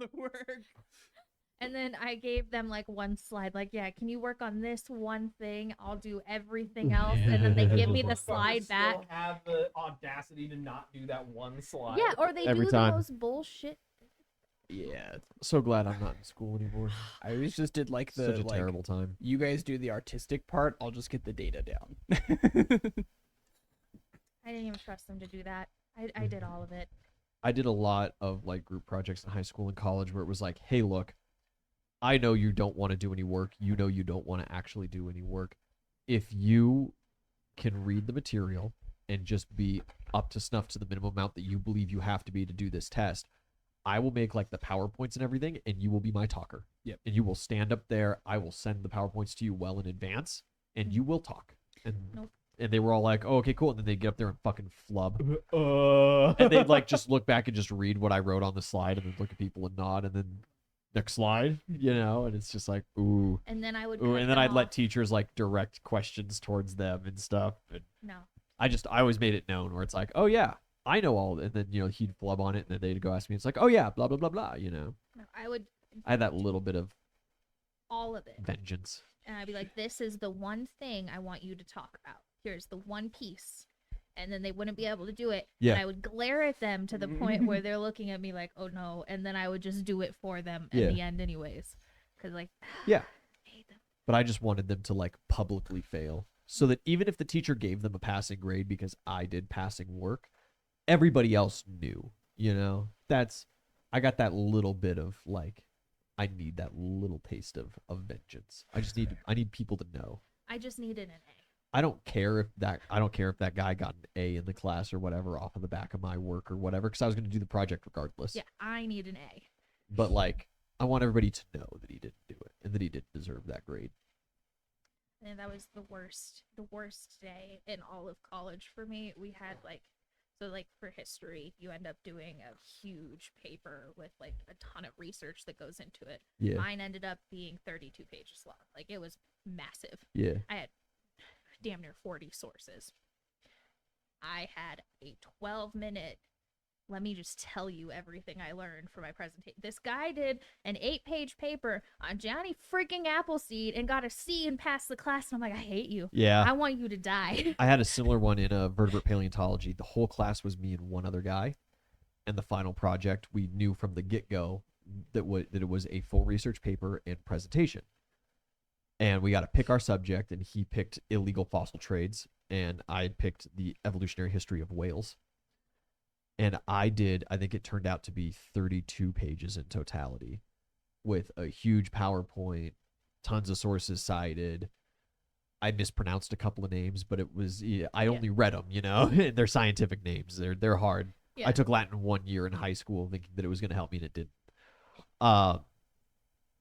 all the work. And then I gave them like one slide, like, yeah, can you work on this one thing? I'll do everything else. And then they give me the slide back. Still have the audacity to not do that one slide. Yeah, or they Every do time. the most bullshit. Yeah. So glad I'm not in school anymore. I always just did like the Such a like, terrible time. you guys do the artistic part. I'll just get the data down. I didn't even trust them to do that. I did all of it. I did a lot of like group projects in high school and college where it was like, hey, look, I know you don't want to do any work. You know you don't want to actually do any work. If you can read the material and just be up to snuff to the minimum amount that you believe you have to be to do this test, I will make like the PowerPoints and everything, and you will be my talker. Yep. And you will stand up there. I will send the PowerPoints to you well in advance, and you will talk. And Nope. and they were all like, "Oh, okay, cool." And then they get up there and fucking flub, And and they'd like just look back and just read what I wrote on the slide, and then look at people and nod, and then next slide, you know. And it's just like, ooh, And then I would. ooh. cut And then them I'd let off. teachers like direct questions towards them and stuff. And No. I always made it known where it's like, oh yeah, I know all, and then he'd flub on it, and then they'd go ask me. It's like, oh yeah, blah blah blah blah, No, I would. I had that little bit of All of it. vengeance. And I'd be like, this is the one thing I want you to talk about. Here's the one piece. And then they wouldn't be able to do it. Yeah. And I would glare at them to the point where they're looking at me like, oh no. And then I would just do it for them in Yeah. the end, anyways. Because, like, Yeah. I hate them. But I just wanted them to like publicly fail, so that even if the teacher gave them a passing grade because I did passing work, everybody else knew. I got that little bit of like, I need that little taste of vengeance. I need people to know. I just needed an A. I don't care if that guy got an A in the class or whatever off of the back of my work or whatever, because I was going to do the project regardless. Yeah, I need an A. But like, I want everybody to know that he didn't do it and that he didn't deserve that grade. And that was the worst day in all of college for me. We had like for history, you end up doing a huge paper with like a ton of research that goes into it. Yeah. Mine ended up being 32 pages long. Like, it was massive. Yeah. I had damn near 40 sources. I had a 12-minute, let me just tell you everything I learned for my presentation. This guy did an 8-page paper on Johnny freaking Appleseed and got a C and passed the class. And I'm like, I hate you. Yeah. I want you to die. I had a similar one in vertebrate paleontology. The whole class was me and one other guy. And the final project, we knew from the get-go that it was a full research paper and presentation. And we got to pick our subject, and he picked illegal fossil trades, and I picked the evolutionary history of whales. And I think it turned out to be 32 pages in totality with a huge PowerPoint, tons of sources cited. I mispronounced a couple of names, but I only read them, and they're scientific names. They're hard. Yeah. I took Latin 1 year in high school thinking that it was going to help me, and it didn't.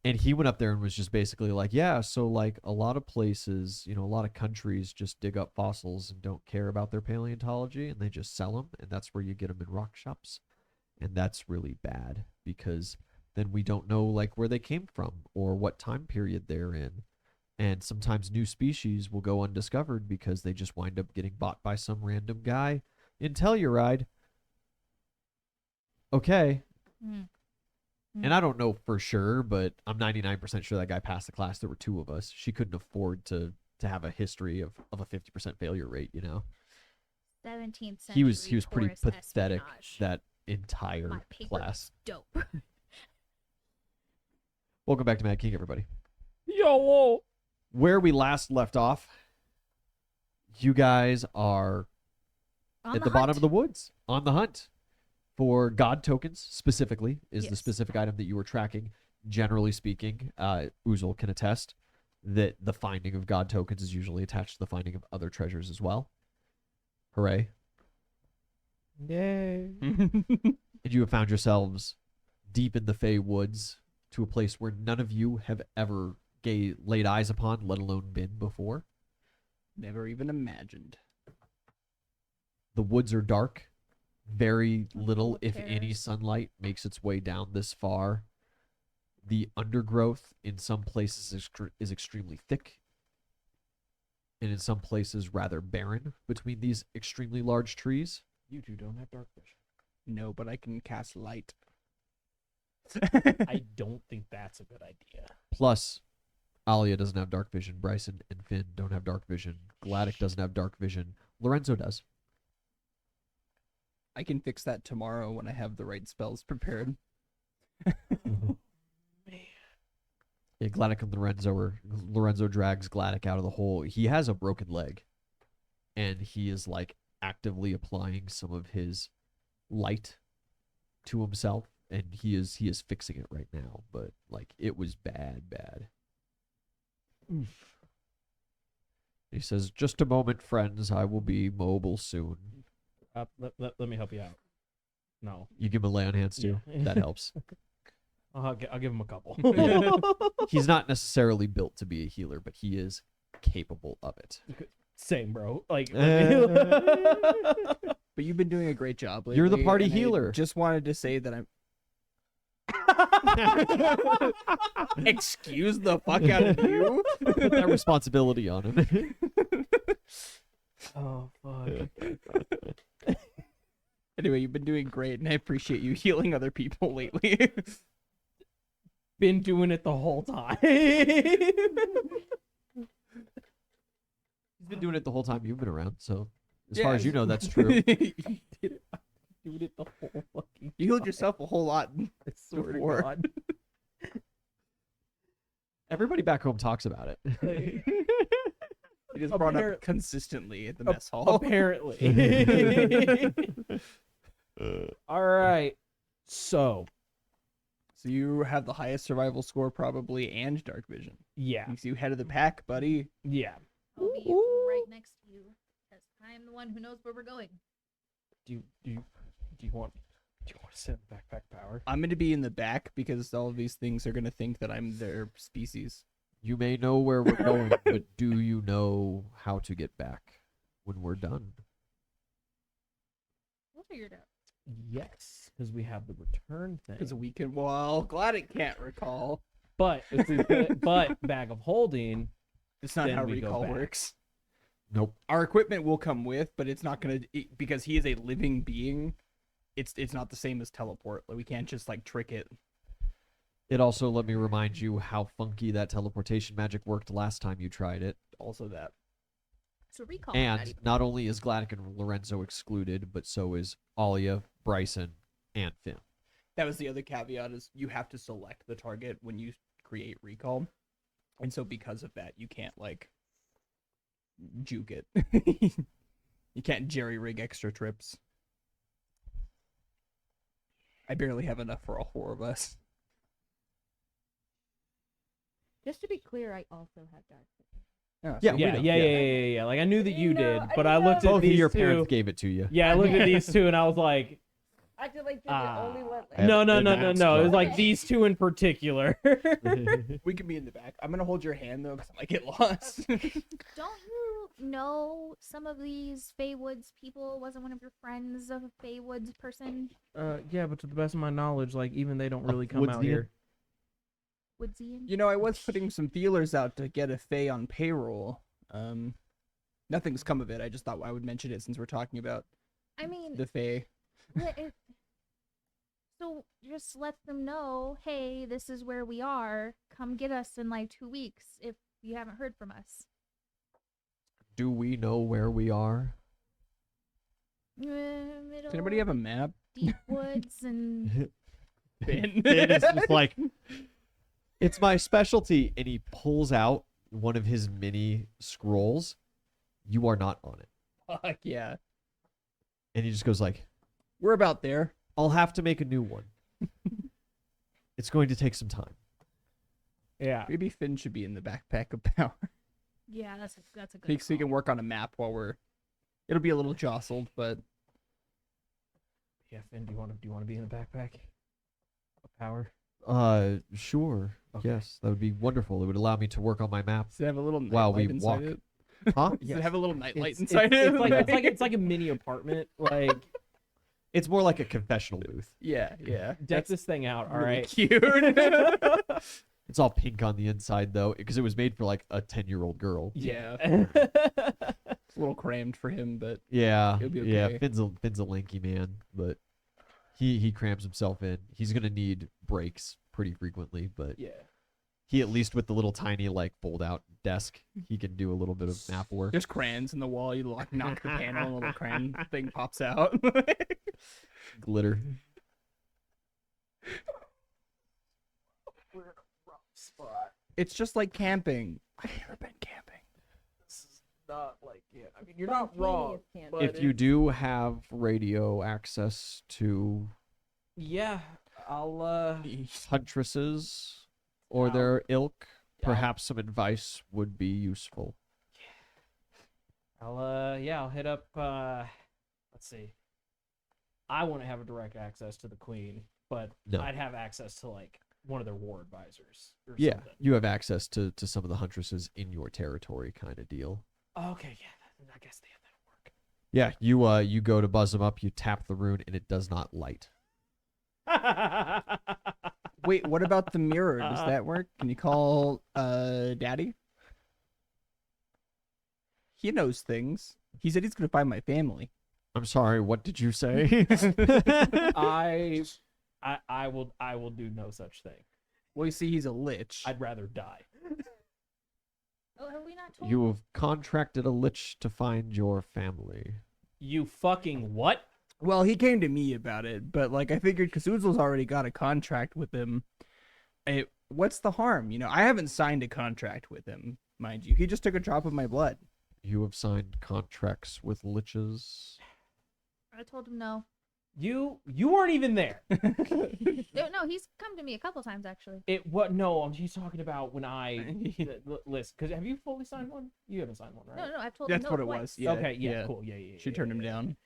And he went up there and was just basically like, yeah, so like a lot of places, a lot of countries just dig up fossils and don't care about their paleontology, and they just sell them, and that's where you get them in rock shops. And that's really bad, because then we don't know like where they came from or what time period they're in. And sometimes new species will go undiscovered because they just wind up getting bought by some random guy in Telluride. Okay. And I don't know for sure, but I'm 99% sure that guy passed the class. There were two of us. She couldn't afford to have a history of a 50% failure rate, 17th century. He was pretty tourist pathetic espionage. that entire My paper class. was dope. Welcome back to Mad King, everybody. Yo, Where we last left off, you guys are On at the bottom of the woods on the hunt for god tokens. Specifically is the Yes. specific item that you were tracking. Generally speaking, Uzul can attest that the finding of god tokens is usually attached to the finding of other treasures as well. Hooray. yay! And you have found yourselves deep in the Fey woods to a place where none of you have ever laid eyes upon, let alone been before. Never even imagined. The woods are dark. Very little, full of if any, terrors. sunlight makes its way down this far. The undergrowth in some places is extremely thick, and in some places rather barren between these extremely large trees. You two don't have dark vision. No, but I can cast light. I don't think that's a good idea. Plus, Alia doesn't have dark vision. Bryson and Finn don't have dark vision. Gladdock doesn't have dark vision. Lorenzo does. I can fix that tomorrow when I have the right spells prepared. Yeah, Gladdock and Lorenzo drags Gladdock out of the hole. He has a broken leg, and he is like actively applying some of his light to himself, and he is fixing it right now. But like it was bad. He says, "Just a moment, friends. I will be mobile soon." Let me help you out. No, You give him a lay on hands too. Yeah. That helps. I'll give him a couple. He's not necessarily built to be a healer, but he is capable of it. Same, bro. Like, But you've been doing a great job lately. You're the party and I healer. just wanted to say that I'm. Excuse the fuck out of you. Put that responsibility on him. oh fuck. Anyway, you've been doing great, and I appreciate you healing other people lately. Been doing it the whole time. He's been doing it the whole time you've been around, so as far as you know, that's true. Doing it the whole fucking. You healed yourself a whole lot. I swear to before. God. Everybody back home talks about it. You just brought Appar- up consistently at the mess hall. Apparently. All right. So So you have the highest survival score probably and dark vision. yeah, Makes you head of the pack, buddy. yeah. I'll be right next to you, because I'm the one who knows where we're going. Do you want to sit in backpack power? I'm going to be in the back because all of these things are going to think that I'm their species. You may know where we're going, but do you know how to get back when we're done? We'll figure it out. Yes, because we have the return thing. Because we can. Well, glad it can't recall. But if we but bag of holding. It's not Then how we go recall back. works. Nope. Our equipment will come with, but it's not going to because he is a living being. It's not the same as teleport. Like we can't just like trick it. It also, let me remind you how funky that teleportation magic worked last time you tried it. Also that. So recall. that And even- not only is Gladdock and Lorenzo excluded, but so is Alia, Bryson, and Finn. That was the other caveat is you have to select the target when you create recall. And so because of that, you can't like juke it. You can't jerry rig extra trips. I barely have enough for all four of us. Just to be clear, I also have dark vision. Yeah, so we Yeah, know. yeah. Like I knew that you You know, did, I but I know. looked at Both of these your two. parents gave it to you. Yeah, I looked at these two and I was like, I feel like you're the only one. Yeah, no. and that's It was dark. like these two in particular. We can be in the back. I'm gonna hold your hand though, because I might get lost. Don't you know some of these Feywoods people? Wasn't one of your friends a Feywoods person? Yeah, but to the best of my knowledge, like even they don't really come out Woodsian? here. Woodsian? You know, I was putting some feelers out to get a Fae on payroll. Nothing's come of it. I just thought I would mention it since we're talking about I mean, the Fae. so just let them know, hey, this is where we are. Come get us in like 2 weeks if you haven't heard from us. Do we know where we are? Middle Does anybody have a map? deep woods and Ben? Finn is just like, it's my specialty. And he pulls out one of his mini scrolls. You are not on it. Fuck yeah. And he just goes like, We're about there. I'll have to make a new one. It's going to take some time. Yeah. Maybe Finn should be in the backpack of power. yeah, that's a good. So he can call. work on a map while we're. It'll be a little jostled, but Yeah, Finn, do you want to be in the backpack? Of power. Sure. Okay. Yes, that would be wonderful. It would allow me to work on my map. does it have a little While nightlight we inside walk. it? Huh? Does it have a little nightlight It's, inside it's, it? it's like a mini apartment. Like It's more like a confessional booth. yeah. deck this thing out. All really right. cute. It's all pink on the inside though, because it was made for like a 10-year-old girl. Yeah. Yeah. It's a little crammed for him, but Yeah, It'll be yeah. okay. Finn's a lanky man, but He cramps himself in. He's gonna need breaks pretty frequently, but Yeah. he at least with the little tiny like fold out desk, he can do a little bit of map work. There's crayons in the wall. You like knock the panel, and a little crayon thing pops out. Glitter. We're in a rough spot. It's just like camping. I've never been camping. This is not like it. I mean, you're not wrong. Spontaneous But If you do have radio access to yeah, I'll huntresses or Ow. their ilk, Yeah. perhaps some advice would be useful. I'll hit up let's see. I wouldn't have a direct access to the queen, but No. I'd have access to like one of their war advisors or Yeah, something. you have access to some of the huntresses in your territory kind of deal. Okay, yeah, I guess that'll work. Yeah, you go to buzz them up, you tap the rune, and it does not light. Wait, what about the mirror? Does that work? Can you call Daddy? He knows things. He said he's gonna find my family. I'm sorry, what did you say? I will do no such thing. Well, you see, he's a lich. I'd rather die. Oh, have we not told You have contracted a lich to find your family. You fucking what? Well, he came to me about it, but like I figured Kazuzel's already got a contract with him. What's the harm? You know, I haven't signed a contract with him, mind you. He just took a drop of my blood. You have signed contracts with liches. I told him no. You weren't even there. No, he's come to me a couple times actually. It what? No, she's talking about when I list. Because have you fully signed one? You haven't signed one, right? No, I've told him That's no what it twice. was. Yeah. Okay, yeah, cool, yeah. She turned him down.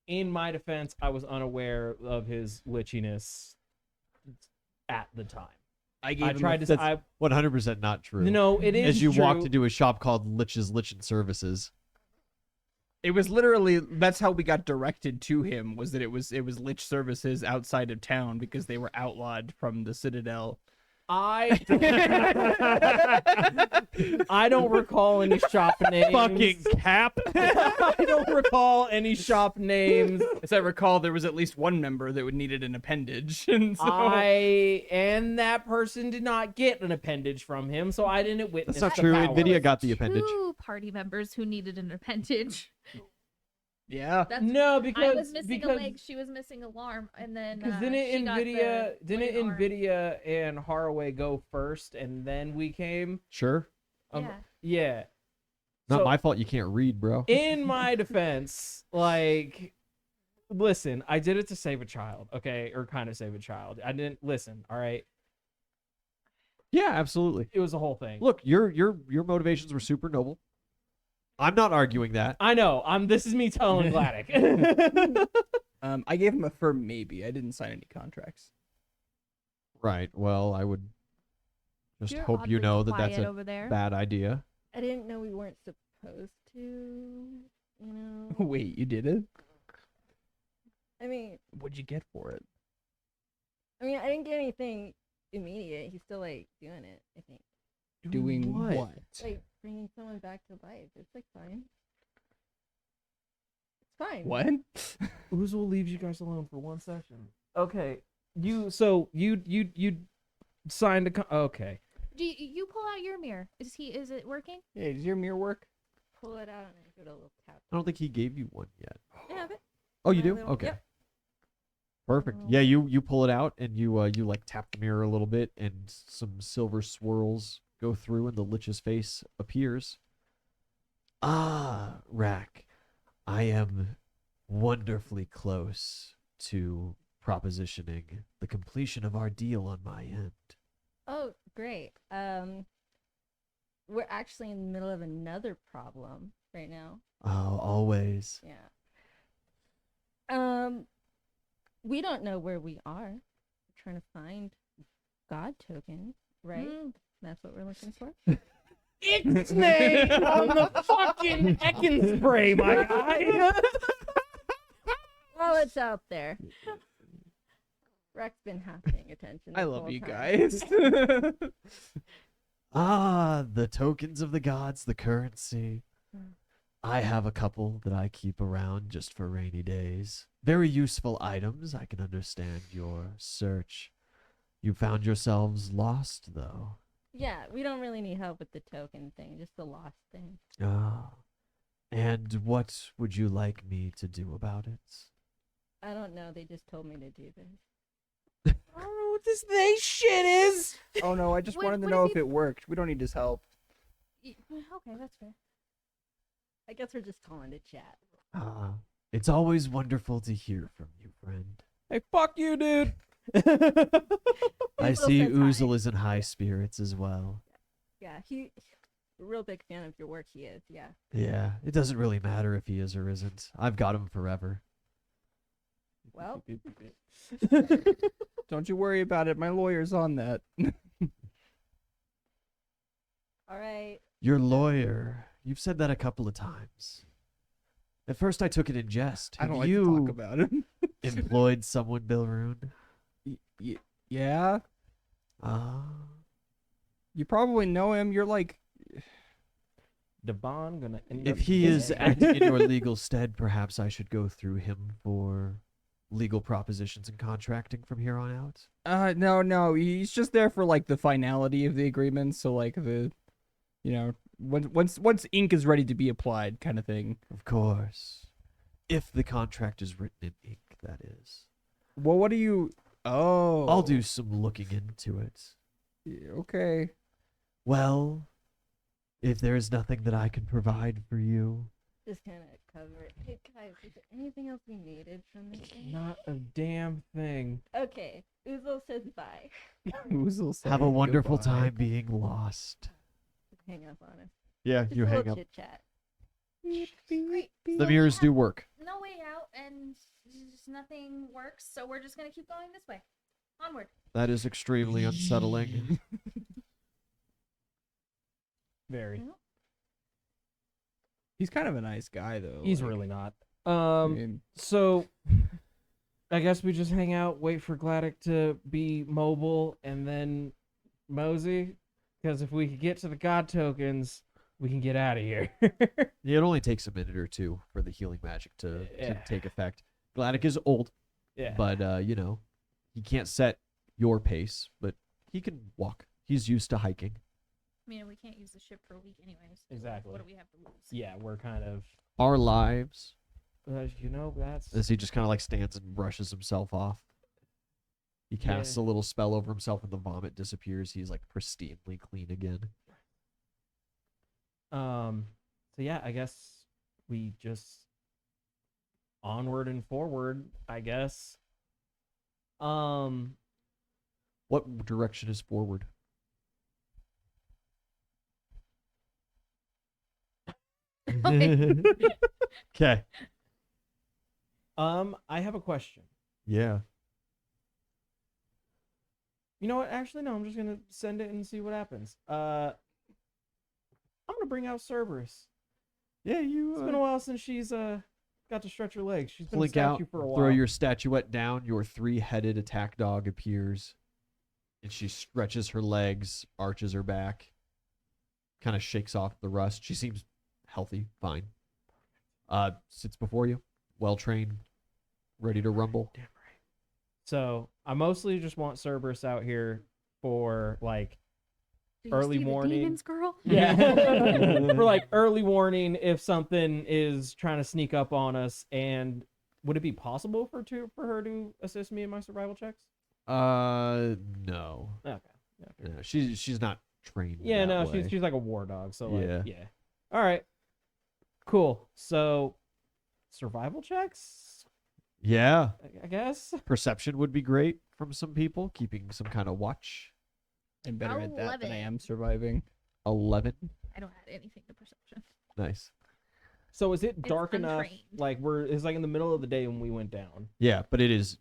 In my defense, I was unaware of his lichiness at the time. I I tried to. That's I 100% not true. no, it is As you true. walked into a shop called Lich's Lichen Services. It was literally that's how we got directed to him. Was that it was lich services outside of town because they were outlawed from the Citadel. I don't recall any shop names. Fucking cap. I don't recall any shop names. As I recall, there was at least one member that would needed an appendage, and so And that person did not get an appendage from him, so I didn't witness. That's not the true. power. Nvidia got the appendage. Two party members who needed an appendage. yeah. That's No, because I was missing a leg, she was missing an arm, and then Because she didn't got the wooden arm. Nvidia and Haraway go first, and then we came? Sure. Yeah. Yeah. Not So, my fault you can't read, bro. In my defense, like, listen, I did it to save a child, okay, or kind of save a child. I didn't listen. All right, Yeah, absolutely. it was a whole thing. Look, your motivations were super noble. I'm not arguing that. I know. This is me telling Gladdick. I gave him a firm maybe. I didn't sign any contracts. Right. Well, I would just You're hope you oddly know that that's quiet a over there. bad idea. I didn't know we weren't supposed to, you know. Wait, you did it? I mean, What'd you get for it? I didn't get anything immediate. He's still like doing it. I think Doing what? like bringing someone back to life. It's like fine. It's fine. What? Uzel leaves you guys alone for one session. Okay. You signed a okay. Do you pull out your mirror? Is it working? Hey, does your mirror work? Pull it out and then give it a little tap. I don't think he gave you one yet. I have it. Oh, you My do? little- Okay. yep. Perfect. Yeah, you pull it out and you like tap the mirror a little bit and some silver swirls go through and the lich's face appears. Ah, Rack, I am wonderfully close to propositioning the completion of our deal on my end. Oh, great. We're actually in the middle of another problem right now. Oh, always. Yeah. We don't know where we are. We're trying to find God tokens, right? Mm. That's what we're looking for. Ixnay on the fucking Ekans spray, my guy. Well, it's out there. Rex been half paying attention. I this love whole you time. guys. Ah, the tokens of the gods, the currency. I have a couple that I keep around just for rainy days. Very useful items. I can understand your search. You found yourselves lost, though. Yeah, we don't really need help with the token thing, just the lost thing. Ah. And what would you like me to do about it? I don't know. They just told me to do this. I don't know what this they shit is. Oh no, I just Would- wanted to would know it if be- it worked. We don't need his help. Okay, that's fair. I guess we're just calling to chat. Ah. It's always wonderful to hear from you, friend. Hey, fuck you, dude. I Uzel see says hi. Uzel is in high spirits as well. Yeah, he a real big fan of your work. He is. Yeah. Yeah, it doesn't really matter if he is or isn't. I've got him forever. Well, Don't you worry about it. My lawyer's on that. all right. Your lawyer. You've said that a couple of times. At first I took it in jest. I Have don't like you to talk about it. employed someone, Bilroon? Yeah, Ah. you probably know him. You're like, Devon gonna end If up he is dead. acting in your legal stead, perhaps I should go through him for legal propositions and contracting from here on out. no, he's just there for like the finality of the agreement. So like once ink is ready to be applied, kind of thing. Of course. If the contract is written in ink, that is. Well, what do you? Oh, I'll do some looking into it. Okay. Well, if there is nothing that I can provide for you, Just kind of cover it. Hey guys, is there anything else we needed from this thing? Not a damn thing. Okay. Uzel says bye. have a wonderful time being lost. Just hang up on us. Yeah, Just you a hang little up. chit chat. Great. The mirrors do work. No way out, and just nothing works. So we're just gonna keep going this way. Onward. That is extremely unsettling. Very. No? He's kind of a nice guy, though. He's like, really not. I mean, So I guess we just hang out, wait for Gladdick to be mobile, and then mosey. Because if we could get to the god tokens, we can get out of here. It only takes a minute or two for the healing magic to Yeah. take effect. Gladdick is old, Yeah. but he can't set your pace, but he can walk. He's used to hiking. I mean, we can't use the ship for a week, anyways. Exactly. What do we have to lose? Yeah, we're kind of. Our lives, That's. as he just kind of like stands and brushes himself off. He casts a little spell over himself and the vomit disappears. He's like pristinely clean again. So yeah, I guess we just onward and forward. I guess. What direction is forward? Okay. I have a question. Yeah. You know what? Actually, no. I'm just gonna send it and see what happens. I'm gonna bring out Cerberus. Yeah, you It's been a while since she's got to stretch her legs. She's been a blink out, statue for a while. throw your statuette down, your three-headed attack dog appears, and she stretches her legs, arches her back, kind of shakes off the rust. She seems healthy, fine. Sits before you, well-trained, ready to rumble. Damn right. So I mostly just want Cerberus out here for like Do you early see the morning. demons, girl? Yeah. For like early warning if something is trying to sneak up on us. And would it be possible for her to assist me in my survival checks? No. Okay. No, she's not trained. Yeah, that no, way. she's like a war dog. So like, Yeah. yeah. All right. Cool. So survival checks, Yeah. I guess. Perception would be great from some people, keeping some kind of watch. I'm better at that than I 11. am surviving. 11. I don't add anything to perception. Nice. So is it It's dark enough? untrained. Like it's like in the middle of the day when we went down. Yeah, but it is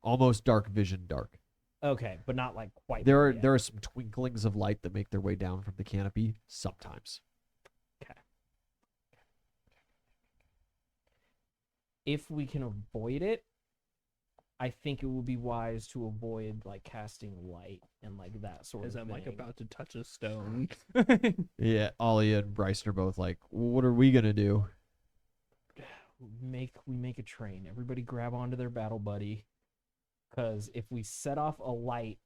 almost dark vision dark. Okay, but not like quite. There yet. are some twinklings of light that make their way down from the canopy sometimes. If we can avoid it, I think it would be wise to avoid like casting light and like that sort As of I'm thing. like about to touch a stone. Yeah, Ollie and Bryson are both like, what are we gonna do? we make a train. Everybody grab onto their battle buddy, because if we set off a light,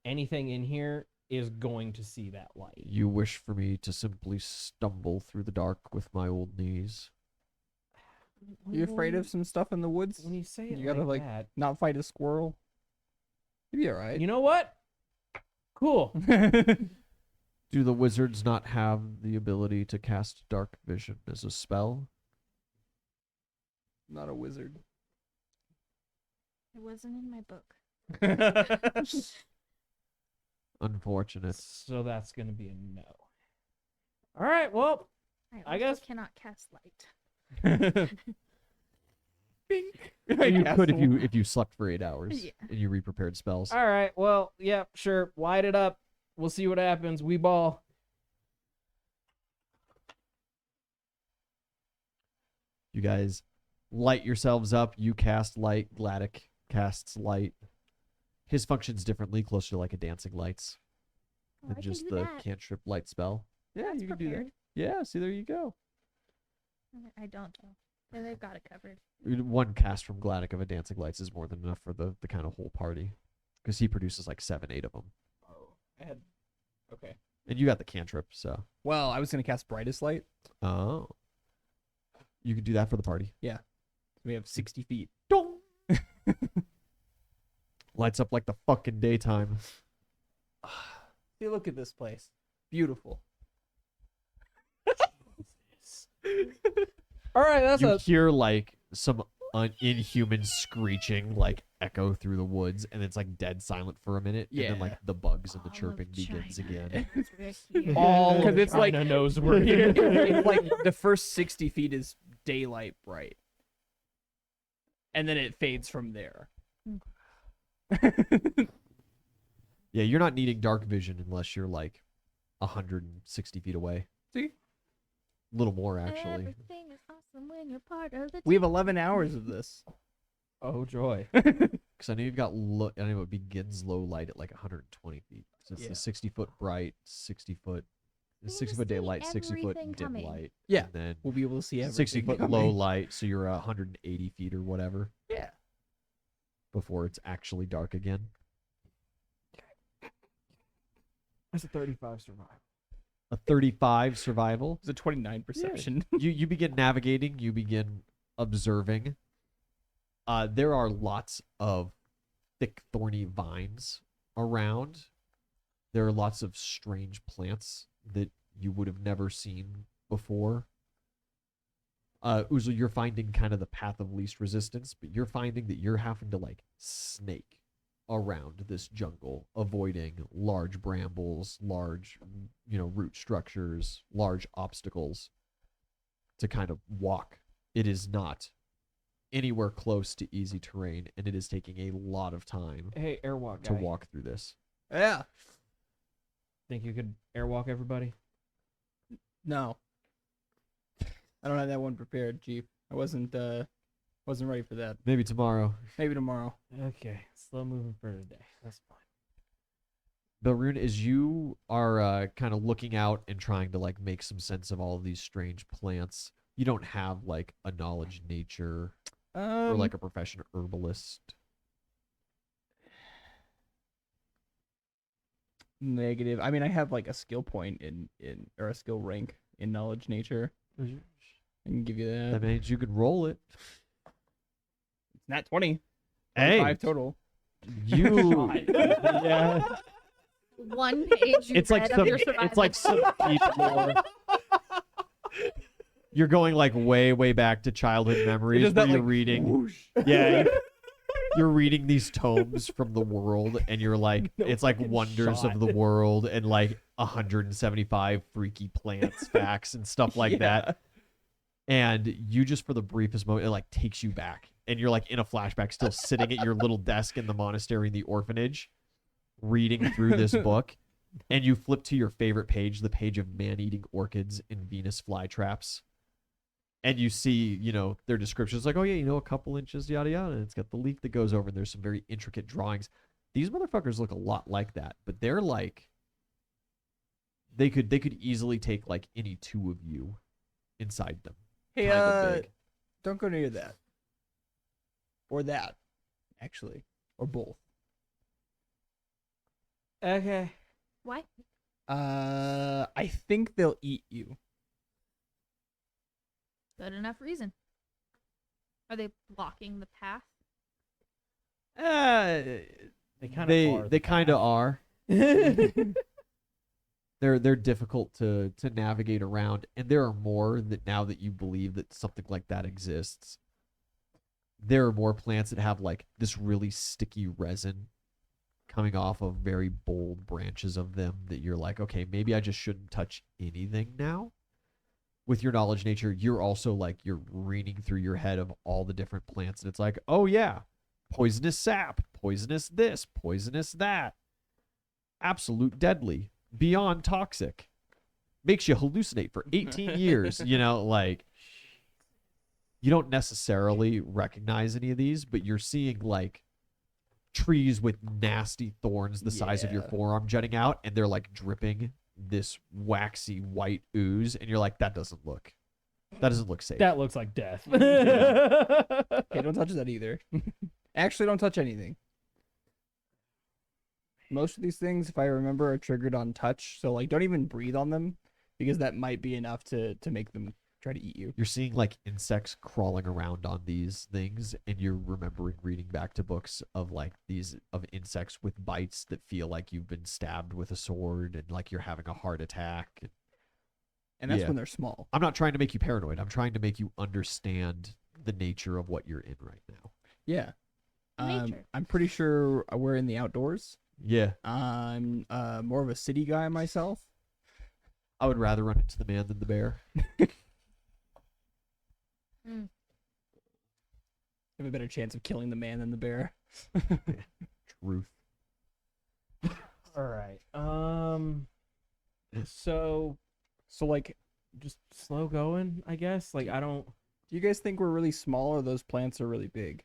anything in here is going to see that light. You wish for me to simply stumble through the dark with my old knees. You afraid of some stuff in the woods? When you say it You gotta, like, that, Not fight a squirrel? You'd be alright. you know what? Cool. Do the wizards not have the ability to cast dark vision as a spell? Not a wizard. It wasn't in my book. Unfortunate. So that's gonna be a no. All right. Well, I guess- also cannot cast light. Bink. You could if you slept for 8 hours Yeah. and you re-prepared spells. all right. Well, yeah, sure. Light it up. We'll see what happens. We ball. You guys light yourselves up. You cast light. Gladic casts light. His functions differently, closer to like a dancing lights Oh, than I just can do the that. cantrip light spell. Yeah, That's you can do that. prepared. Yeah, see, there you go. I don't know. Yeah, they've got it covered. One cast from Gladic of a dancing lights is more than enough for the kind of whole party, because he produces like 7, 8 of them. Oh, I had. Okay. And you got the cantrip, so Well, I was gonna cast brightest light. oh, you could do that for the party. We have 60 feet. Lights up like the fucking daytime. See, look at this place. Beautiful. All right. That's You a hear like some inhuman screeching like echo through the woods, and it's like dead silent for a minute, and then Yeah. like the bugs and the All of chirping begins China. again. All because of it's like China knows we're here. It's like the first 60 feet is daylight bright. And then it fades from there. Yeah, you're not needing dark vision unless you're like 160 feet away. See? A little more actually. Everything is awesome when you're part of the We have team. 11 hours of this. Oh joy. Because I know you've got I know it begins low light at like 120 feet. So it's Yeah. the 60-foot bright, 60-foot, can 60-foot see daylight, 60-foot everything dim coming. light. Yeah. And then We'll be able to see everything 60-foot coming. low light, so you're 180 feet or whatever Yeah. before it's actually dark again. That's a 35 survival. A 35 survival. It's a 29 perception. You begin navigating, you begin observing. There are lots of thick thorny vines around. There are lots of strange plants that you would have never seen before. Uzo, you're finding kind of the path of least resistance, but you're finding that you're having to like snake around this jungle, avoiding large brambles, large, root structures, large obstacles to kind of walk. It is not anywhere close to easy terrain, and it is taking a lot of time Hey, airwalk to guy. walk through this. Yeah. Think you could airwalk everybody? No. I don't have that one prepared, Chief. I wasn't ready for that. Maybe tomorrow. Maybe tomorrow. Okay, slow moving for today. That's fine. Belrune, as you are kind of looking out and trying to like make some sense of all of these strange plants, you don't have like a knowledge nature or like a profession herbalist. Negative. I mean, I have like a skill point in or a skill rank in knowledge nature. I can give you that. That means you can roll it. It's not 20. Hey, 5 total. you. Yeah. One page you It's like read some. of your It's like survival. some deep lore. You're going like way, way back to childhood memories does where that, you're like, reading. whoosh. Yeah, you're reading these tomes from the world, and you're like, No it's like fucking wonders shot. of the world, and like 175 freaky plants, facts, and stuff like Yeah. that. And you just for the briefest moment, it like takes you back, and you're like in a flashback, still sitting at your little desk in the monastery in the orphanage, reading through this book. And you flip to your favorite page, the page of man-eating orchids and Venus flytraps. And you see, their descriptions like, oh yeah, a couple inches, yada yada. And it's got the leaf that goes over, and there's some very intricate drawings. These motherfuckers look a lot like that, but they're like, they could easily take like any two of you inside them. Hey, Kinda big. Don't go near that. Or that, actually. Or both. Okay. Why? I think they'll eat you. Good enough reason. Are they blocking the path? They kind of are. They kind of are. They're difficult to navigate around, and there are more that now that you believe that something like that exists. There are more plants that have like this really sticky resin coming off of very bold branches of them that you're like, okay, maybe I just shouldn't touch anything now. With your knowledge nature, you're also like you're reading through your head of all the different plants, and it's like, oh yeah, poisonous sap, poisonous this, poisonous that, absolute deadly, beyond toxic, makes you hallucinate for 18 years. You know, like you don't necessarily recognize any of these, but you're seeing like trees with nasty thorns the size of your Yeah. forearm jutting out, and they're like dripping this waxy white ooze, and you're like, that doesn't look safe. That looks like death. Okay, don't touch that either. Actually, don't touch anything. Most of these things, if I remember, are triggered on touch. So, like, don't even breathe on them because that might be enough to make them try to eat you. You're seeing like insects crawling around on these things, and you're remembering reading back to books of like these of insects with bites that feel like you've been stabbed with a sword and like you're having a heart attack. And that's Yeah. when they're small. I'm not trying to make you paranoid. I'm trying to make you understand the nature of what you're in right now. Yeah. Nature. I'm pretty sure we're in the outdoors. Yeah. I'm more of a city guy myself. I would rather run into the man than the bear. Have a better chance of killing the man than the bear. Truth. All right. So like, just slow going, I guess. Like I don't. do you guys think we're really small or those plants are really big?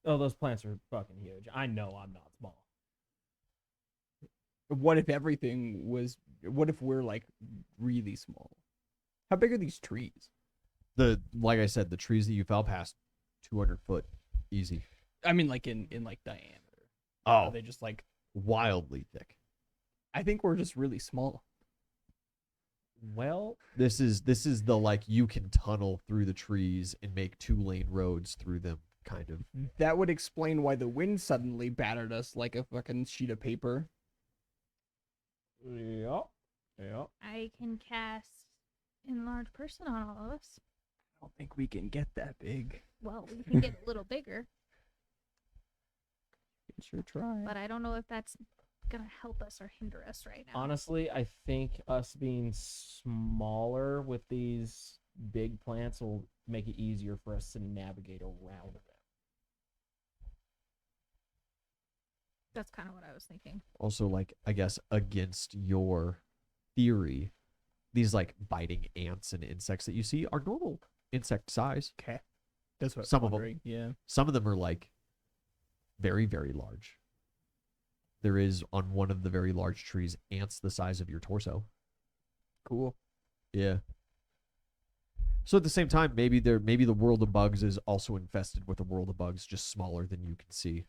Oh, those plants are fucking huge. I know I'm not small. What if everything was? What if we're like really small? How big are these trees? Like I said, the trees that you fell past, 200 foot, easy. I mean, like in like diameter. Oh, Are they just like? wildly thick. I think we're just really small. Well, This is the like you can tunnel through the trees and make 2-lane roads through them kind of. That would explain why the wind suddenly battered us like a fucking sheet of paper. yeah, yeah. I can cast enlarge person on all of us. I don't think we can get that big. Well, we can get a little bigger, Can sure try. but I don't know if that's gonna help us or hinder us right now. Honestly, I think us being smaller with these big plants will make it easier for us to navigate around them. That's kind of what I was thinking. Also, like, I guess against your theory, these like biting ants and insects that you see are normal insect size. Okay. That's what Some I'm of 'em. wondering. Yeah. Some of them are like very, very large. There is on one of the very large trees ants the size of your torso. Cool. Yeah. So at the same time, maybe the world of bugs is also infested with a world of bugs, just smaller than you can see.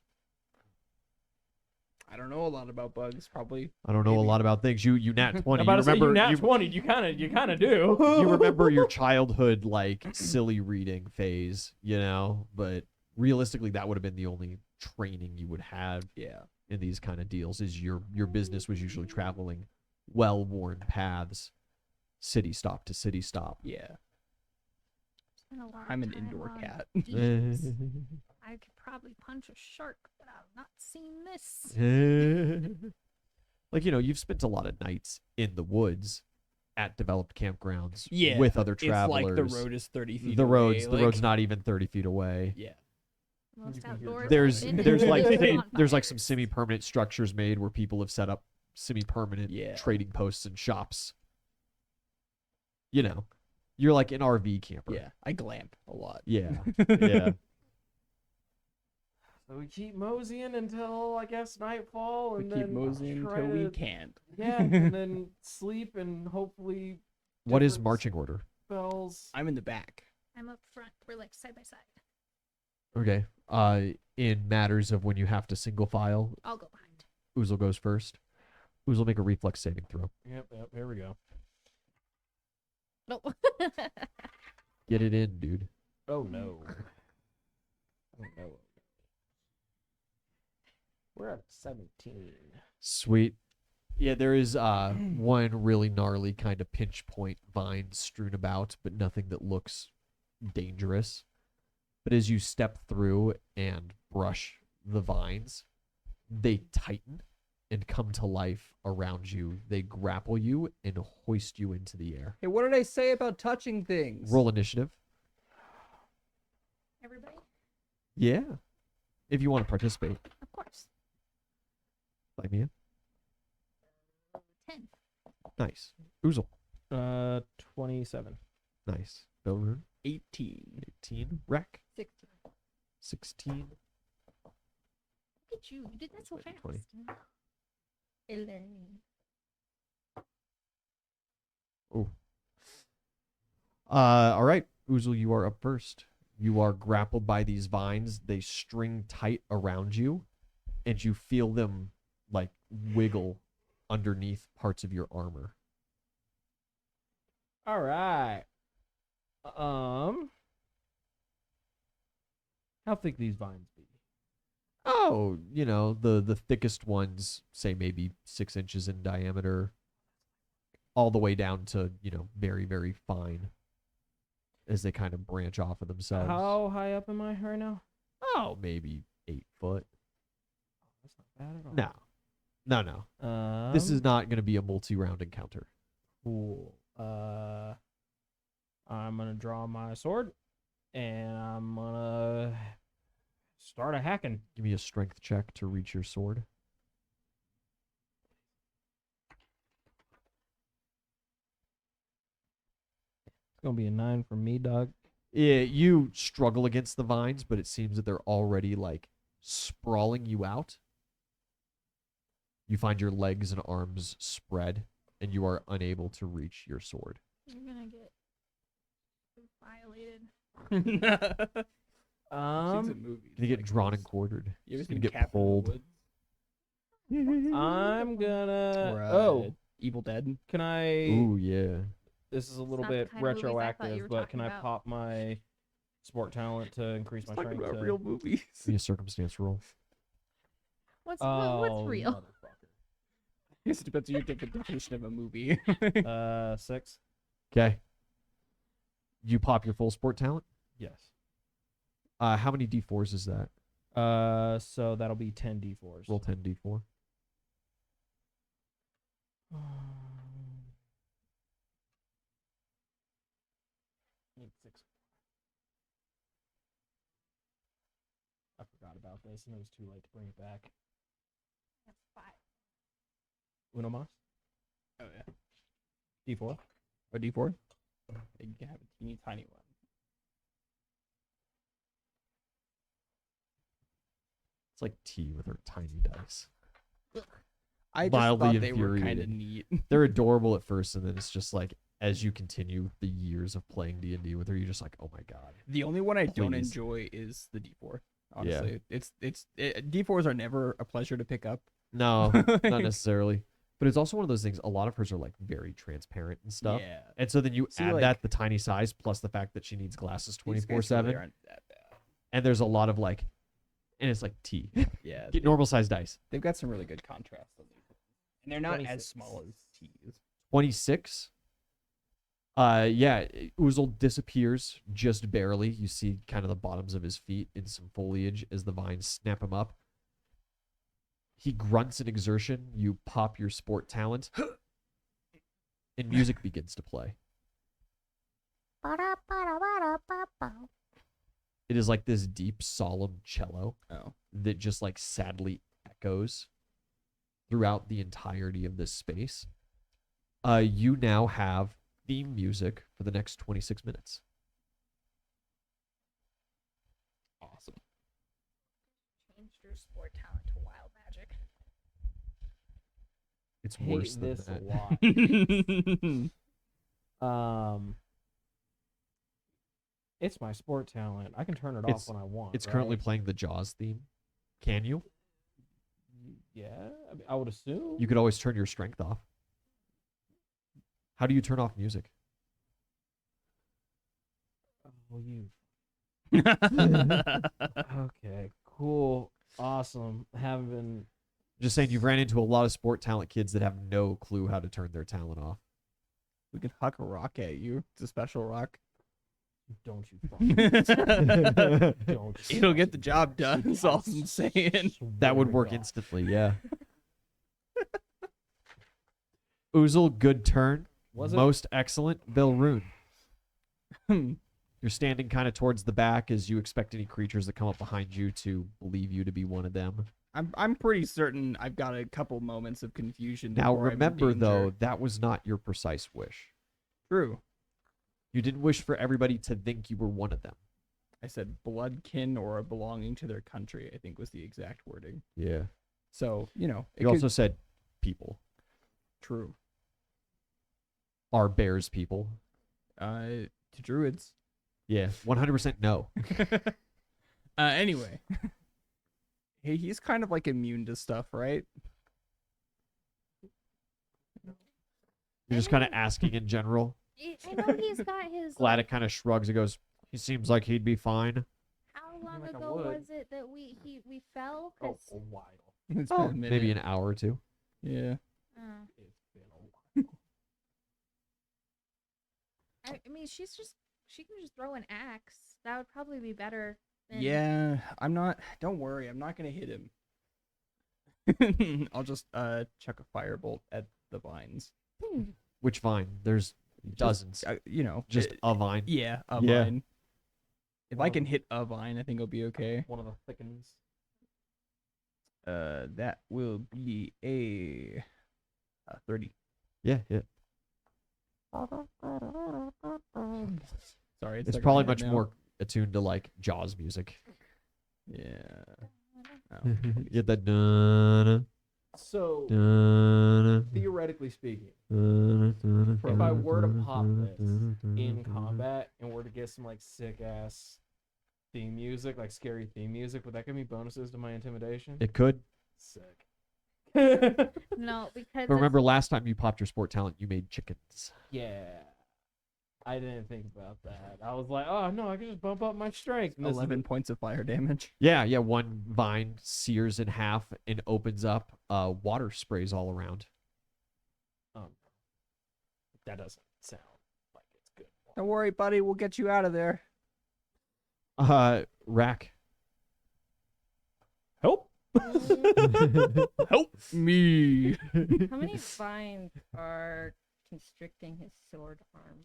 I don't know a lot about bugs. Probably. I don't know a Maybe. lot about things. You nat 20. I'm about You to say, remember you nat you, 20. You kind of do. you remember your childhood like silly reading phase, you know? But realistically, that would have been the only training you would have Yeah. in these kind of deals. Is your business was usually traveling well-worn paths, city stop to city stop. Yeah. Spent a lot of I'm an time indoor on cat. beaches. I could probably punch a shark, but I've not seen this. Like, you know, you've spent a lot of nights in the woods at developed campgrounds Yeah, with other It's travelers. like the road is 30 feet the away. road's like, not even 30 feet away. Yeah. Most You can hear outdoors. There's I've been there's in like is there's like some bonfires. semi-permanent structures made where people have set up semi-permanent Yeah. trading posts and shops. You know, you're like an RV camper. Yeah. I glamp a lot. Yeah. Yeah. So we keep moseying until I guess nightfall, We and keep then moseying try until we to- can't. Yeah, and then sleep and hopefully What is different marching order? spells. I'm in the back. I'm up front. We're like side by side. Okay. In matters of when you have to single file, I'll go behind. Oozle goes first. Oozle make a reflex saving throw. Yep, here we go. No. Get it in, dude. Oh no. Oh no. We're at 17. Sweet. Yeah, there is one really gnarly kind of pinch point vine strewn about, but nothing that looks dangerous. But as you step through and brush the vines, they tighten and come to life around you. They grapple you and hoist you into the air. Hey, what did I say about touching things? Roll initiative. Everybody? Yeah. If you want to participate. Of course. Like me. 10. Nice. Oozle. 27. Nice. Belrune. 18. 18. Wreck. 16. 16. Look at you. You did that so fast. 20. 11. Oh. All right. Oozle, you are up first. You are grappled by these vines. They string tight around you, and you feel them like wiggle underneath parts of your armor. All right. How thick these vines be? Oh, the thickest ones, say maybe 6 inches in diameter, all the way down to, very, very fine as they kind of branch off of themselves. How high up am I right now? Oh, maybe 8 foot. That's not bad at all. No. This is not going to be a multi-round encounter. Cool. I'm gonna draw my sword, and I'm gonna start a hacking. Give me a strength check to reach your sword. It's gonna be a 9 for me, dog. Yeah, you struggle against the vines, but it seems that they're already like sprawling you out. You find your legs and arms spread, and you are unable to reach your sword. You're gonna get violated. She's a Um, movie. Gonna get drawn and quartered. You ever It's gonna seen get Cabin in the pulled. Woods? I'm gonna. Or, Evil Dead. Can I? Ooh, yeah. This is a little not the bit kind of movies I thought you retroactive, were but can talking I about. pop my sport talent to increase my Talking strength? about to- real movies. Give me a circumstance roll. What's Oh, real? motherfucker. I guess it depends on your definition of a movie. 6. Okay. You pop your full sport talent. Yes. How many d4s is that? So that'll be 10 d4s. Roll 10 d4. Need 6. I forgot about this, and it was too late to bring it back. That's 5. Uno mas? Oh yeah. D4? A D4? You can have a teeny tiny one. It's like T with her tiny dice. I just Mildly thought they were kind of infuriated. neat. They're adorable at first, and then it's just like as you continue the years of playing D&D with her, you're just like, oh my god. The only one I don't Please. enjoy is the D4. Honestly, D4s are never a pleasure to pick up. No, not necessarily. But it's also one of those things. A lot of hers are like very transparent and stuff. Yeah. And so then you See, add like- that the tiny size plus the fact that she needs glasses These guys 24/7, really aren't that bad. and there's a lot of like, and it's like T. Yeah. Get normal size dice. They've got some really good contrast on these. And they're not 26. as small as T's. 26. Yeah, Oozle disappears just barely. You see kind of the bottoms of his feet in some foliage as the vines snap him up. He grunts in exertion. You pop your sport talent, and music begins to play. It is like this deep, solemn cello Oh. that just like sadly echoes throughout the entirety of this space. You now have theme music for the next 26 minutes. Awesome. Changed your sport talent to wild magic. It's Hate worse than this that. a lot. It's my sport talent. I can turn it It's- off when I want. It's currently right? playing the Jaws theme. Can you? Yeah, I would assume. You could always turn your strength off. How do you turn off music? Oh, you. Okay, cool, awesome. Haven't been. Just saying, you've ran into a lot of sport talent kids that have no clue how to turn their talent off. We can huck a rock at you. It's a special rock. Don't you fucking. Don't. you It'll get the fucking job dare. done. That's all I'm saying. That would Swear to work God. instantly, yeah. Oozle, good turn. Was it? Most excellent, Bill Rune. Hmm. You're standing kind of towards the back as you expect any creatures that come up behind you to believe you to be one of them. I'm pretty certain I've got a couple moments of confusion. Now before I'm in remember though, danger. that was not your precise wish. True. You didn't wish for everybody to think you were one of them. I said bloodkin or belonging to their country, I think was the exact wording. Yeah. So, it You could- also said people. true. Are bears people? To druids. Yeah. 100% no. Anyway. Hey, he's kind of like immune to stuff, right? You're just kind of asking in general. I know he's got his. Gladys kind of shrugs and goes, he seems like he'd be fine. How long Like I ago would. was it that we fell? Oh, 'Cause- a while. It's Oh, been a minute. maybe an hour or two. Yeah. uh, It's been a while. I mean, she can just throw an axe. That would probably be better. Than, Yeah, don't worry, I'm not gonna hit him. I'll just chuck a firebolt at the vines. Which vine? There's dozens. Just it- a vine. yeah, a Yeah. vine. If I can hit a vine, I think I'll be okay. One of the thickens. That will be a 30. Yeah, yeah. Sorry, It's stuck in probably my much head now. more attuned to like Jaws music. Yeah. Oh, Get that dun, So, dun, theoretically speaking, dun, if I were to pop this in combat and were to get some like sick ass theme music, like scary theme music, would that give me bonuses to my intimidation? it could. Sick. No, because But remember, last time you popped your sport talent, you made chickens. Yeah. I didn't think about that. I was like, oh no, I can just bump up my strength. And this is 11 points of fire damage. Yeah, yeah. One vine sears in half and opens up. Water sprays all around. that doesn't sound like it's good. Don't worry, buddy. We'll get you out of there. Rack. Help! Help me. How many vines are constricting his sword arm?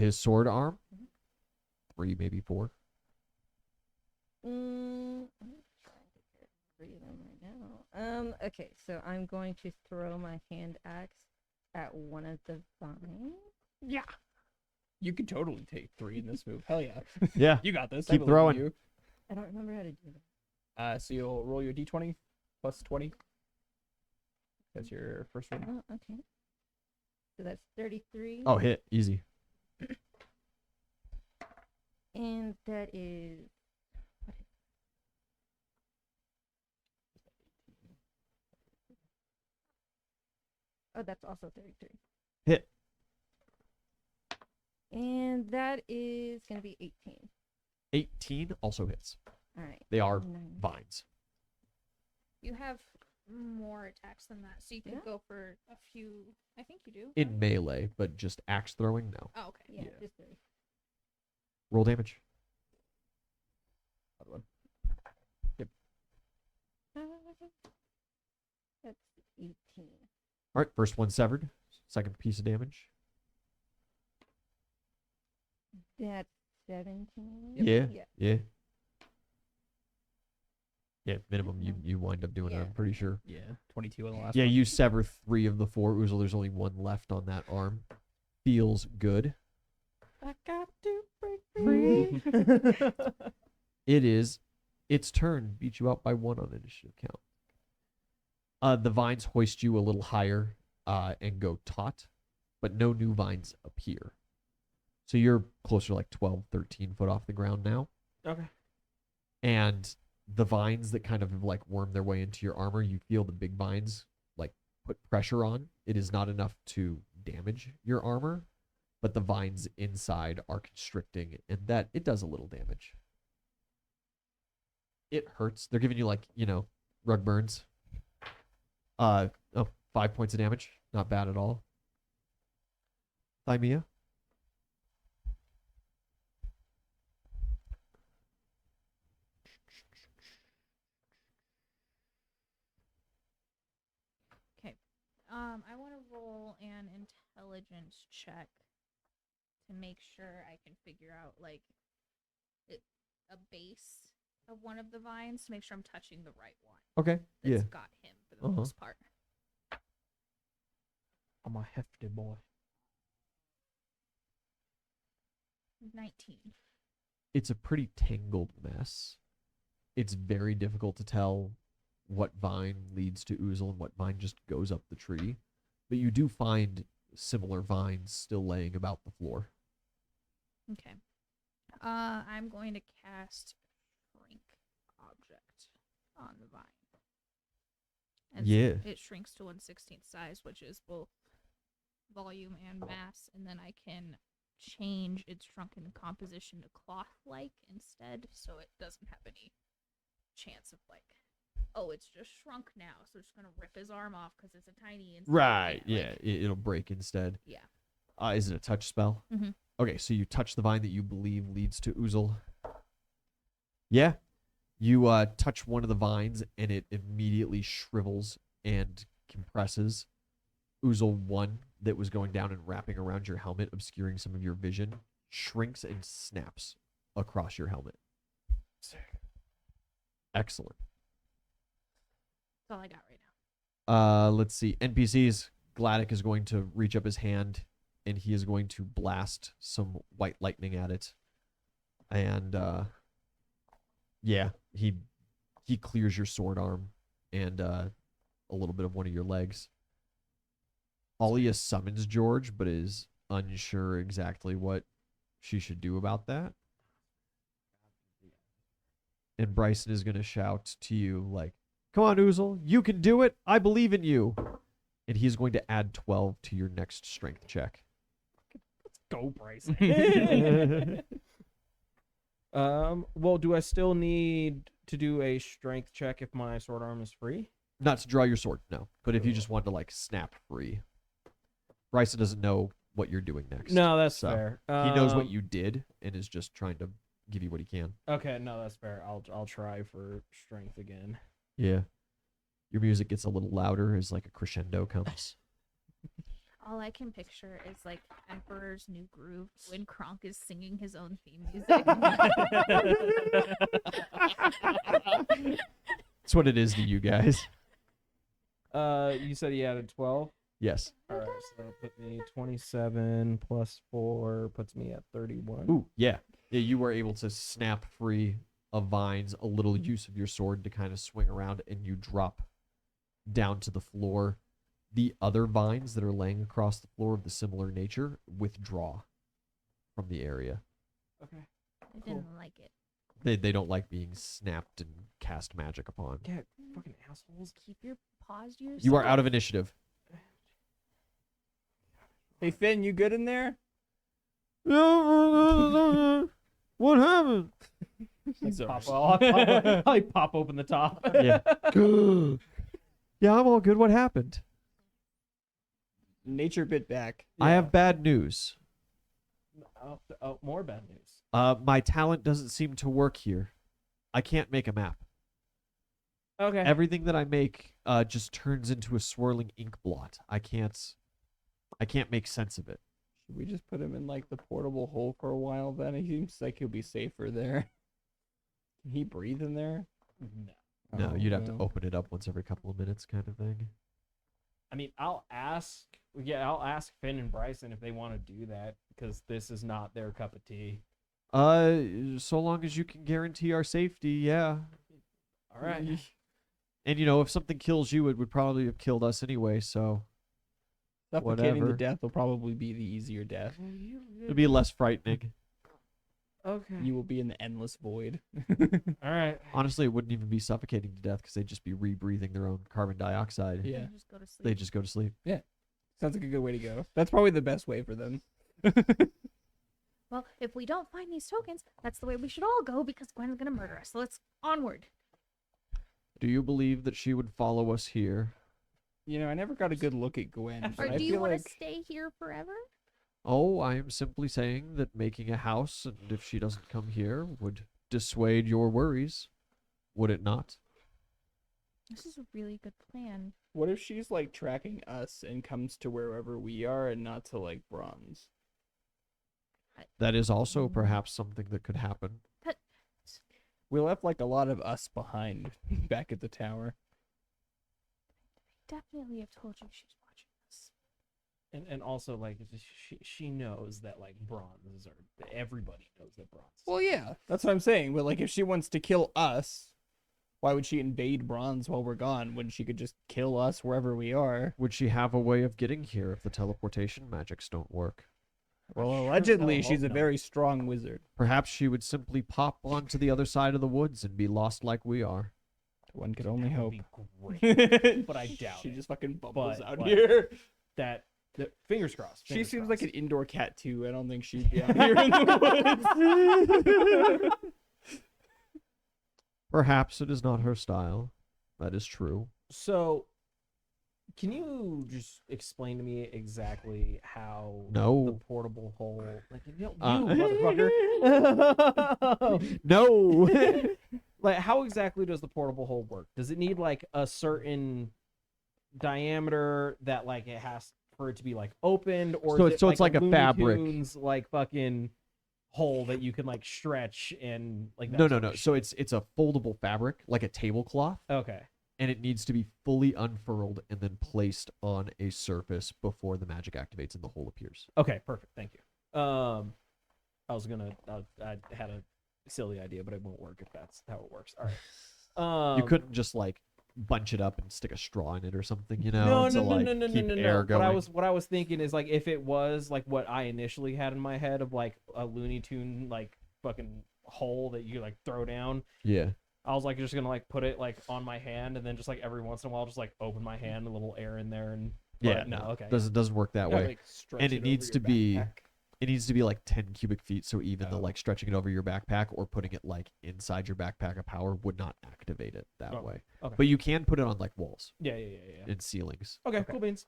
His sword arm. 3, maybe 4. I'm trying to get 3 of them right now. Okay, so I'm going to throw my hand axe at one of the vines. Yeah. You could totally take 3 in this move. Hell yeah. Yeah. You got this. Keep I believe in throwing. you. I don't remember how to do that. So you'll roll your d20 plus 20. That's your first one. Oh, okay. So that's 33. Oh, hit. Easy. And that is. Oh, that's also 33. Hit. And that is going to be 18. 18 also hits. All right. They are 9. vines. you have more attacks than that, so you could Yeah. go for a few. I think you do. In right? melee, but just axe throwing, no. Oh, okay. Yeah, Yeah. just 3. Roll damage. Other one. That's 18. All right, first one severed. Second piece of damage. That's 17. Yeah. Yeah. Yeah. Yeah, minimum you wind up doing it, Yeah. I'm pretty sure. Yeah. 22 on the last Yeah, one. you sever 3 of the 4. Uzel, there's only 1 left on that arm. Feels good. I got to break free. It is its turn. Beat you out by 1 on initiative count. The vines hoist you a little higher and go taut, but no new vines appear. So you're closer to like 12, 13 foot off the ground now. Okay. And the vines that kind of have like wormed their way into your armor, you feel the big vines like put pressure on. It is not enough to damage your armor, but the vines inside are constricting, and that it does a little damage. It hurts. They're giving you like, rug burns. 5 points of damage. Not bad at all. Thymia? I want to roll an intelligence check to make sure I can figure out like a base of one of the vines to make sure I'm touching the right one. Okay. That's Yeah. got him for the most part. I'm a hefty boy. 19. It's a pretty tangled mess. It's very difficult to tell what vine leads to Oozle and what vine just goes up the tree. But you do find similar vines still laying about the floor. Okay. I'm going to cast Shrink Object on the vine. And so Yeah. it shrinks to 1/16 size, which is both volume and mass, and then I can change its shrunken composition to cloth-like instead, so it doesn't have any chance of like, oh, it's just shrunk now, so it's gonna rip his arm off because it's a tiny. Yeah. It'll break instead. Yeah. Is it a touch spell? Mhm. Okay, so you touch the vine that you believe leads to Oozle. Yeah. You touch one of the vines, and it immediately shrivels and compresses. Oozle 1 that was going down and wrapping around your helmet, obscuring some of your vision, shrinks and snaps across your helmet. Excellent. That's all I got right now. Let's see. NPCs. Gladdick is going to reach up his hand, and he is going to blast some white lightning at it. And yeah, he clears your sword arm and a little bit of one of your legs. Alia summons George, but is unsure exactly what she should do about that. And Bryson is going to shout to you, like, come on, Oozle, you can do it. I believe in you. And he's going to add 12 to your next strength check. Go, Bryson. Well, do I still need to do a strength check if my sword arm is free? Not to draw your sword, no. But if you just want to, like, snap free. Bryson doesn't know what you're doing next. No, that's So, fair. He knows what you did and is just trying to give you what he can. Okay, no, that's fair. I'll try for strength again. Yeah. Your music gets a little louder as, like, a crescendo comes. All I can picture is like Emperor's New Groove when Kronk is singing his own theme music. That's what it is to you guys. You said he added 12? Yes. All right, so that'll put me 27 plus 4 puts me at 31. Ooh, yeah. Yeah, you were able to snap free of vines, a little use of your sword to kind of swing around, and you drop down to the floor. The other vines that are laying across the floor of the similar nature withdraw from the area. Okay. I didn't like it. They don't like being snapped and cast magic upon. Yeah, fucking assholes. Keep your paws to yourself. You are out of initiative. Hey Finn, you good in there? What happened? I'll pop open the top. Yeah. Yeah, I'm all good. What happened? Nature bit back. I have bad news. Oh, more bad news. My talent doesn't seem to work here. I can't make a map. Okay. Everything that I make just turns into a swirling ink blot. I can't make sense of it. Should we just put him in like the portable hole for a while then? He seems like he'll be safer there. Can he breathe in there? No. No, Oh, you'd have to no. open it up once every couple of minutes kind of thing. I mean, I'll ask Finn and Bryson if they want to do that because this is not their cup of tea. So long as you can guarantee our safety, yeah. All right. And if something kills you, it would probably have killed us anyway, so Suffocating to Whatever. death will probably be the easier death. It'd be less frightening. Okay. You will be in the endless void. All right. Honestly, it wouldn't even be suffocating to death because they'd just be rebreathing their own carbon dioxide. Yeah. Just go to sleep. They just go to sleep. Sounds like a good way to go. That's probably the best way for them. Well, if we don't find these tokens, that's the way we should all go because Gwen's gonna murder us. So let's onward. Do you believe that she would follow us here? You know, I never got a good look at Gwen. Or but I do you feel want to like stay here forever? Oh, I am simply saying that making a house, and if she doesn't come here, would dissuade your worries. Would it not? This is a really good plan. what if she's like tracking us and comes to wherever we are and not to like Bronze? That is also perhaps something that could happen. We left like a lot of us behind back at the tower. Definitely have told you she's watching us. And also like she knows that like bronzes are everybody knows that bronze. Well, yeah, that's what I'm saying. But like, if she wants to kill us, why would she invade Bronze while we're gone when she could just kill us wherever we are? Would she have a way of getting here if the teleportation magics don't work? Well, Sure allegedly, as hell she's a hope not. very strong wizard. Perhaps she would simply pop onto the other side of the woods and be lost like we are. One could only That hope. would be great. But I doubt she it. just fucking bubbles But, out like, here. That fingers crossed. She fingers seems crossed. like an indoor cat too. I don't think she'd be out here in the woods. Perhaps it is not her style. That is true. So, can you just explain to me exactly how No. the portable hole? Like, you Uh, motherfucker. No. Like, how exactly does the portable hole work? Does it need like a certain diameter that like it has for it to be like opened, or So is it's like a Looney fabric. Tunes, like fucking hole that you can like stretch and like that No. sort of So shit? it's a foldable fabric, like a tablecloth, Okay. and it needs to be fully unfurled and then placed on a surface before the magic activates and the hole appears. Okay, perfect. Thank you. I was gonna. I had a silly idea, but it won't work if that's how it works. All right. You couldn't just like bunch it up and stick a straw in it or something, you know, No, to no, no, like no, no, keep no, no, air no. going. What I was thinking is like if it was like what I initially had in my head of like a Looney Tune like fucking hole that you like throw down. Yeah. I was like just gonna like put it like on my hand and then just like every once in a while just like open my hand, a little air in there and. Yeah. but no, okay. Doesn't work that Yeah, way. like, stretch And it it over needs your to be backpack. it needs to be like 10 cubic feet, so even the Oh. like stretching it over your backpack or putting it like inside your backpack of power would not activate it that Oh, way. okay. But you can put it on like walls Yeah. and ceilings. Okay, cool beans.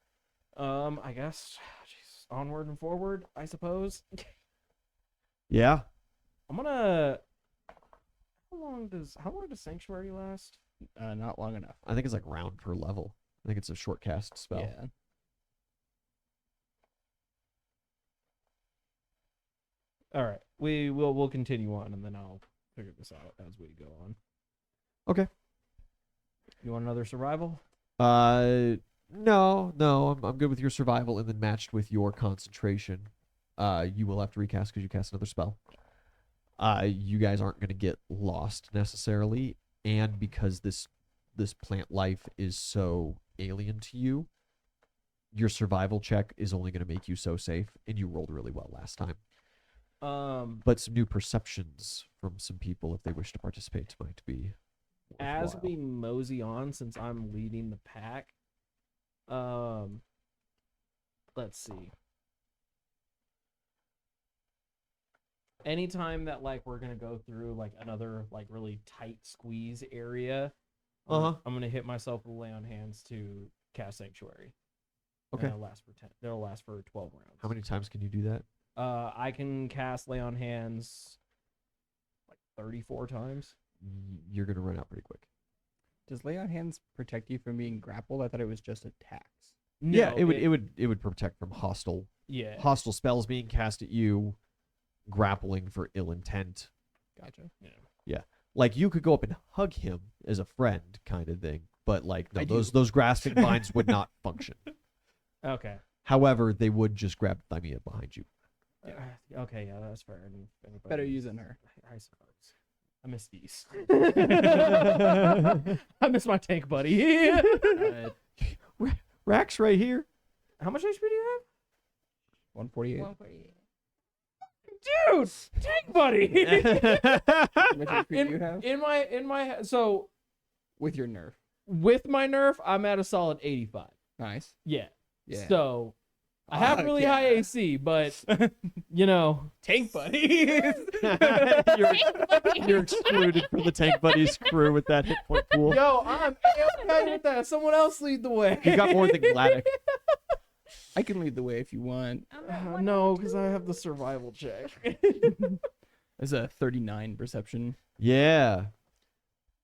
I guess. Jeez, onward and forward, I suppose. Yeah. I'm gonna. How long does Sanctuary last? Not long enough. I think it's like round per level. I think it's a short cast spell. Yeah. All right, we'll continue on, and then I'll figure this out as we go on. Okay. You want another survival? No, I'm good with your survival, and then matched with your concentration. You will have to recast because you cast another spell. You guys aren't going to get lost necessarily, and because this plant life is so alien to you, your survival check is only going to make you so safe, and you rolled really well last time. But some new perceptions from some people, if they wish to participate, might be As worthwhile. we mosey on, since I'm leading the pack, let's see. Anytime that like we're gonna go through like another like really tight squeeze area, I'm gonna hit myself with lay on hands to cast Sanctuary. And Okay. It'll last for 10. It'll last for 12 rounds. How many times can you do that? I can cast lay on hands like 34 times. You're going to run out pretty quick. Does lay on hands protect you from being grappled? I thought it was just attacks. Yeah, No, it would protect from hostile Yeah. spells being cast at you, grappling for ill intent. Gotcha. Yeah. Like you could go up and hug him as a friend, kind of thing. But like no, I do. those grasping binds would not function. Okay. However, they would just grab Thymia behind you. Okay, yeah, that's fair. And if anybody Better is- using her. I suppose. I miss these. I miss my tank buddy. Rax right here. How much HP do you 148. 148. have? Dude, tank buddy. How much HP do you have? in my so With your nerf. with my nerf, I'm at a solid 85. Nice. Yeah. Yeah. So I have Fuck really yeah. high AC, but you know, Tank buddy. You're excluded from the Tank Buddies crew with that hit point pool. yo, I'm okay with that. Someone else lead the way. You got more than Gladdick. I can lead the way if you want. I'm at No, because I have the survival check. There's a 39 perception. Yeah.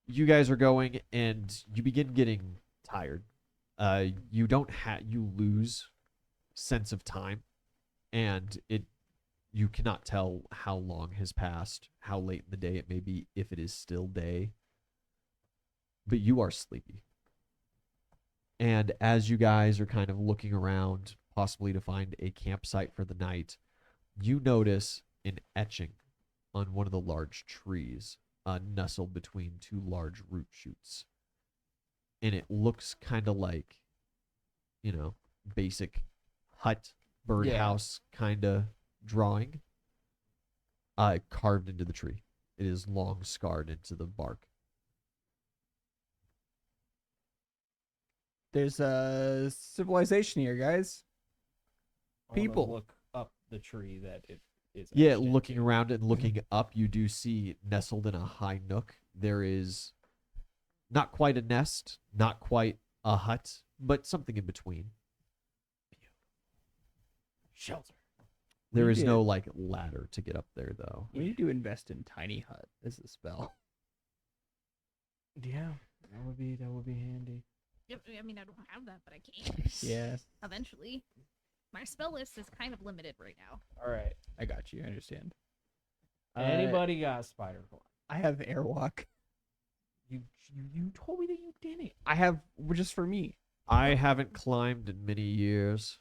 You guys are going and you begin getting tired. You you lose sense of time, and you cannot tell how long has passed, how late in the day it may be, if it is still day. But you are sleepy. And as you guys are kind of looking around, possibly to find a campsite for the night, you notice an etching on one of the large trees, nestled between two large root shoots. And it looks kind of like, basic hut, birdhouse kind of drawing, carved into the tree. It is long scarred into the bark. There's a civilization here, guys. I wanna People. look up the tree that it is. Yeah, etched looking into. around and looking up, you do see nestled in a high nook. There is not quite a nest, not quite a hut, but something in between. Shelter. There We is no did. ladder to get up there though. We need to invest in tiny hut as a spell. Yeah, that would be handy. Yep, I mean, I don't have that, but I can Yeah, eventually. My spell list is kind of limited right now. All right. I got you. I understand. Anybody got spider climb? I have airwalk. You told me that you didn't. I have just for me. I haven't climbed in many years.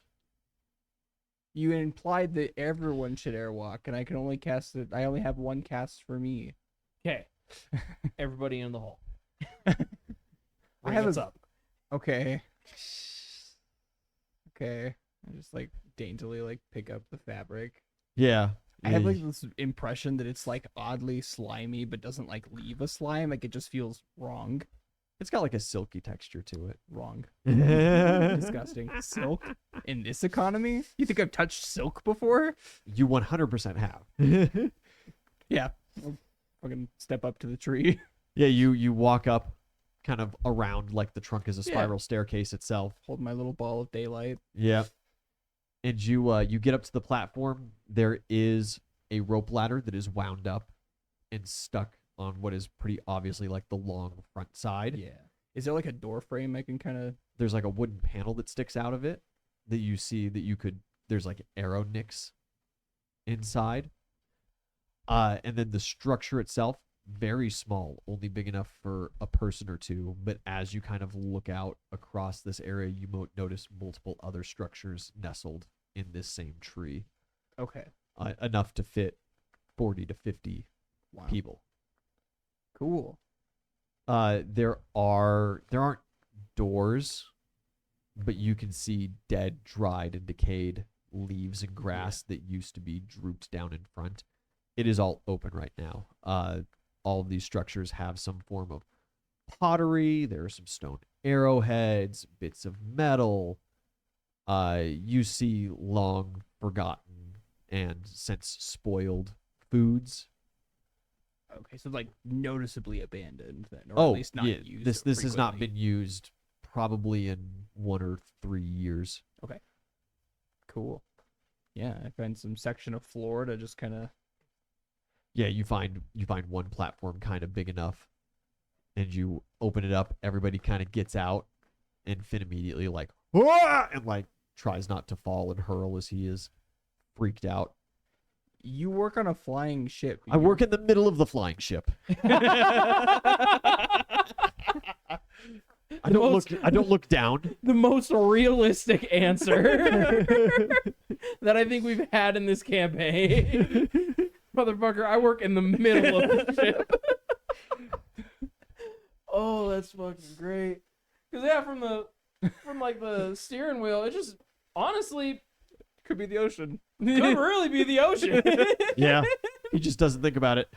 You implied that everyone should airwalk, and I can only cast it. I only have one cast for me. Okay. Everybody in the hole. I Bring have us a- up. Okay. Okay. I just daintily pick up the fabric. Yeah. I have this impression that it's oddly slimy, but doesn't leave a slime. It just feels wrong. It's got like a silky texture to it. Wrong. You Disgusting. Silk in this economy? You think I've touched silk before? 100% have. Yeah. I'll fucking step up to the tree. Yeah, you walk up kind of around like the trunk is a Yeah. spiral staircase itself. Hold my little ball of daylight. Yeah. And you get up to the platform. There is a rope ladder that is wound up and stuck on what is pretty obviously like the long front side. Yeah. Is there a door frame I can kind of... There's like a wooden panel that sticks out of it that you see that you could there's like arrow nicks inside. And then the structure itself, very small, only big enough for a person or two. But as you kind of look out across this area, you notice multiple other structures nestled in this same tree, Okay. enough to fit 40 to 50 Wow. people. Cool. There aren't doors, but you can see dead, dried, and decayed leaves and grass that used to be drooped down in front. It is all open right now. All of these structures have some form of pottery. There are some stone arrowheads, bits of metal. You see long forgotten and since spoiled foods. Okay, so noticeably abandoned then, or at least not yeah, used. this has not frequently. been used probably in 1 or 3 years. Cool. Yeah, I find some section of floor to just kind of... Yeah, you find one platform kind of big enough, and you open it up. Everybody kind of gets out, and Finn immediately "Wah!" and tries not to fall and hurl as he is freaked out. You work on a flying ship. I work in the middle of the flying ship. I don't look down. The most realistic answer that I think we've had in this campaign. Motherfucker, I work in the middle of the ship. Oh, that's fucking great. Cause yeah, from the steering wheel, it just Honestly, Could be the ocean. could really be the ocean. Yeah. He just doesn't think about it.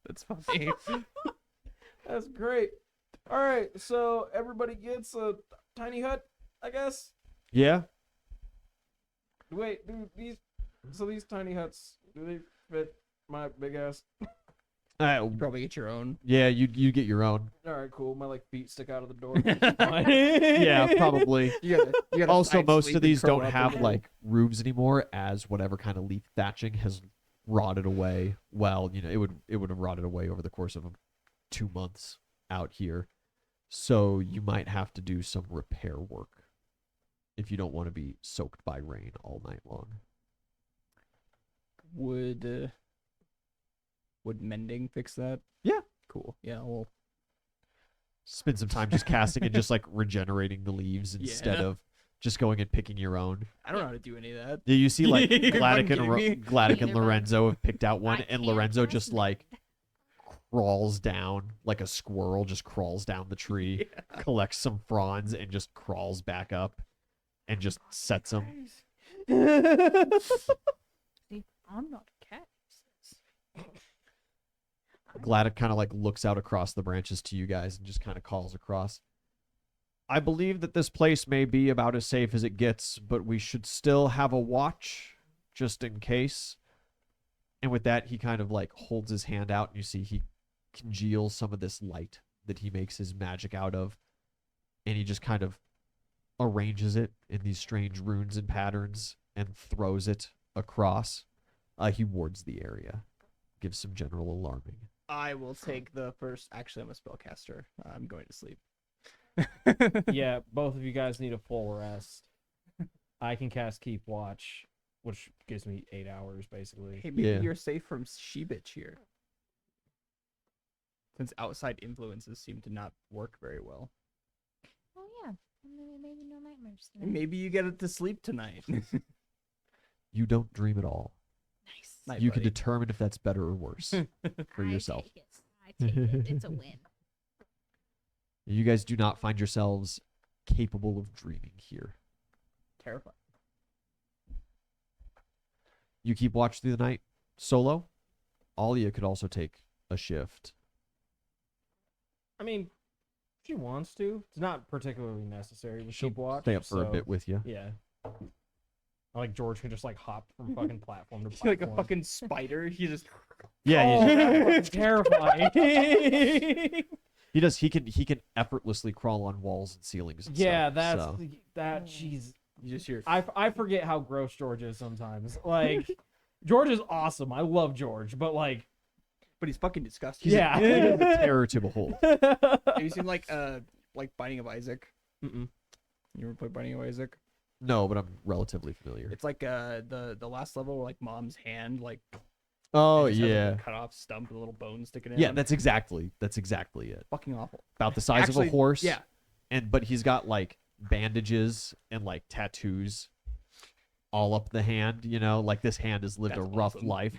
That's funny. That's great. All right, so everybody gets a tiny hut, I guess. Yeah. Wait, do these tiny huts, do they fit my big ass? You probably get your own. Yeah, you get your own. All right, cool. My like feet stick out of the door. Yeah, probably. You gotta Also, side most sleep of and these curl don't up a have little. like roofs anymore, as whatever kind of leaf thatching has rotted away. Well, it would have rotted away over the course of 2 months out here. So you might have to do some repair work if you don't want to be soaked by rain all night long. Would mending fix that? Yeah. Cool. Yeah. Well. Spend some time just casting and just like regenerating the leaves instead Yeah. of just going and picking your own. I don't know how to do any of that. Yeah, you see like You're Gladdick fucking and, kidding me? Gladdick and Neither one. Lorenzo have picked out one, I and can't Lorenzo cast just like crawls down like a squirrel, just crawls down the tree, collects some fronds, and just crawls back up and just sets them. See, I'm not a cat. Gladdick kind of like looks out across the branches to you guys and just kind of calls across. I believe that this place may be about as safe as it gets, but we should still have a watch just in case. And with that, he kind of like holds his hand out, and you see he congeals some of this light that he makes his magic out of, and he just kind of arranges it in these strange runes and patterns and throws it across. He wards the area, gives some general alarming. I will take the first. Actually, I'm a spellcaster. I'm going to sleep. Yeah, both of you guys need a full rest. I can cast Keep Watch, which gives me 8 hours basically. Hey, maybe Yeah. you're safe from she-bitch here. Since outside influences seem to not work very well. Oh yeah, maybe no nightmares tonight. Maybe you get it to sleep tonight. You don't dream at all. Nice. Night, You can buddy. determine if that's better or worse for yourself. I take it. It's a win. You guys do not find yourselves capable of dreaming here. Terrifying. You keep watch through the night solo. Alia could also take a shift. I mean, if she wants to. It's not particularly necessary with She'll Keep Watch. Stay up for a so, bit with you. Yeah. Like George can just like hop from fucking platform to He's platform. like a fucking spider. He just. Yeah, Oh, he's- that's fucking terrifying. he does. He can effortlessly crawl on walls and ceilings. And Yeah, stuff, that's so. that. Jeez, You just hear. I forget how gross George is sometimes. Like, George is awesome. I love George, but like, But he's fucking disgusting. yeah. He's a terror to behold. Have you seen like Binding of Isaac? Mm-mm. You ever play Binding of Isaac? No, but I'm relatively familiar. It's like the last level where like mom's hand like. Oh it just has, like, yeah, a cut off stump with a little bone sticking in. yeah. it. That's exactly it. fucking awful. About the size of Actually, a horse. Yeah. But he's got like bandages and like tattoos all up the hand. Like this hand has lived a That's rough awesome. life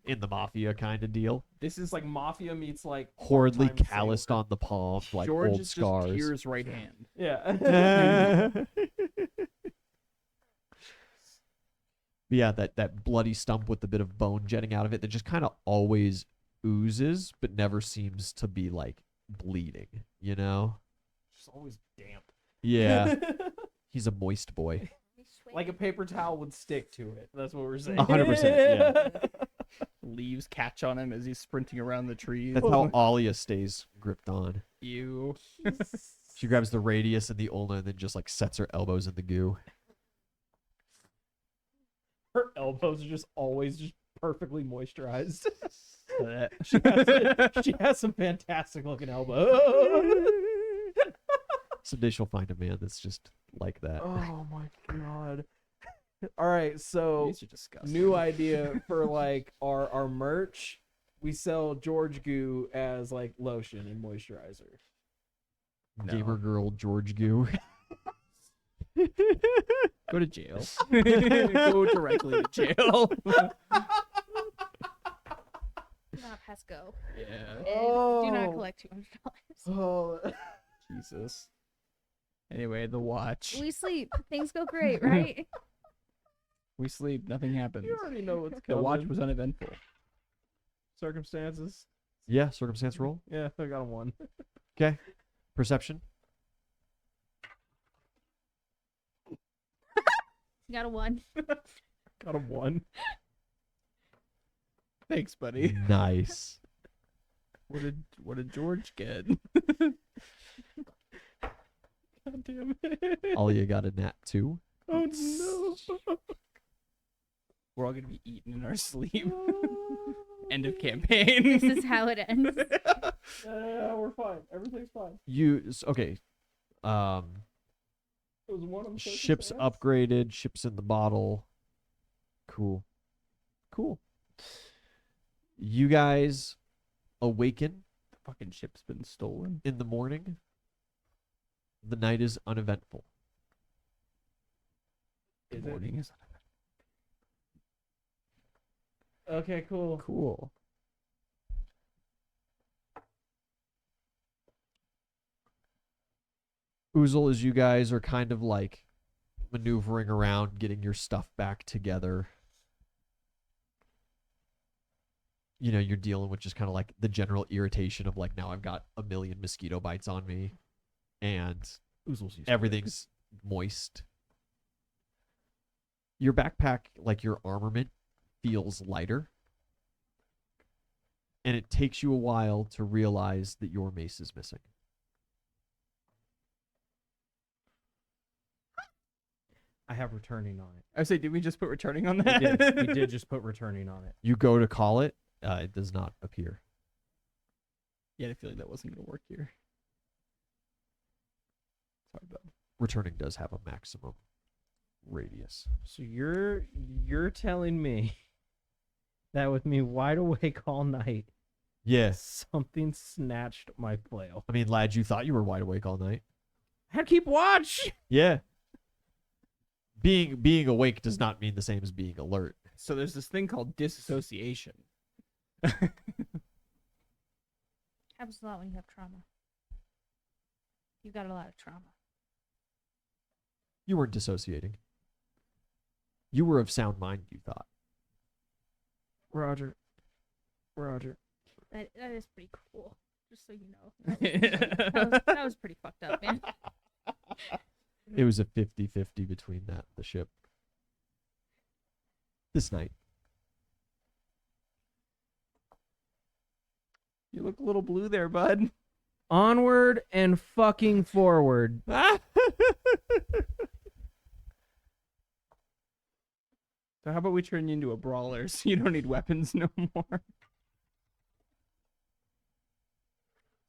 in the mafia kind of deal. This is It's like Mafia meets like Horridly part-time calloused sailor. on the palm, like George old is scars. just Pier's right hand. Yeah. But yeah, that bloody stump with the bit of bone jetting out of it that just kind of always oozes, but never seems to be like bleeding. Just always damp. Yeah, he's a moist boy. Like a paper towel would stick to it. That's what we're saying. 100%, yeah. Leaves catch on him as he's sprinting around the trees. That's how Alia stays gripped on. You. She grabs the radius and the ulna and then just like sets her elbows in the goo. Her elbows are just always just perfectly moisturized. That. she has some fantastic looking elbows. Someday she'll find a man that's just like that. Oh my god. All right, so These are disgusting. new idea for like our merch. We sell George Goo as like lotion and moisturizer. Gamer girl George Goo. Go to jail. Go directly to jail. Not pass go. Yeah. And do not collect $200. Oh. Jesus. Anyway, the watch. We sleep. Things go great, right? We sleep. Nothing happens. You already know what's The coming. watch was uneventful. Circumstances. Yeah, circumstance roll. Yeah, I got a 1. Okay. Perception. Got a 1. Got a 1. Thanks, buddy. Nice. What did George get? God damn it. Alia got a nat 2. Oh no. We're all gonna be eaten in our sleep. End of campaign. This is how it ends. Yeah, we're fine. Everything's fine. Okay. It was 1 on the Ships circumstance. upgraded. Ships in the bottle. Cool. You guys awaken The fucking ship's been stolen. in the morning. The night is uneventful. The Is it? morning is Okay, cool. cool. Oozle, as you guys are kind of like maneuvering around, getting your stuff back together. You know, you're dealing with just kind of like the general irritation of like, now I've got a million mosquito bites on me and Oozle's used everything's moist. Your backpack, like your armament, feels lighter. And it takes you a while to realize that your mace is missing. I have returning on it. I say, did we just put returning on We that? did. We did just put returning on it. You go to call it, it does not appear. Yeah, I feel like that wasn't gonna work here. Sorry, bud. Returning does have a maximum radius. So you're telling me that with me wide awake all night, Yes. something snatched my flail. I mean, lad, you thought you were wide awake all night. I had to keep watch. Yeah. Being awake does not mean the same as being alert. So there's this thing called disassociation. Happens a lot when you have trauma. You've got a lot of trauma. You weren't dissociating. You were of sound mind, you thought. Roger. That is pretty cool. Just so you know. That was pretty fucked up, man. It was a 50-50 between that and the ship. This night. You look a little blue there, bud. Onward and fucking forward. So how about we turn you into a brawler so you don't need weapons no more?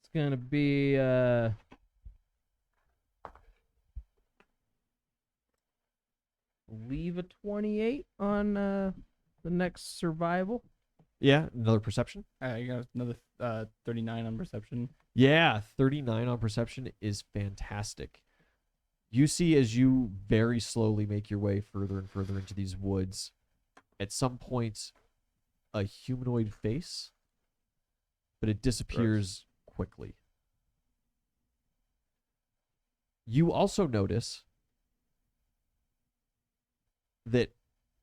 It's gonna be leave a 28 on the next survival. Yeah, another perception. You got another 39 on perception. Yeah, 39 on perception is fantastic. You see as you very slowly make your way further and further into these woods, at some point, a humanoid face, but it disappears quickly. You also notice that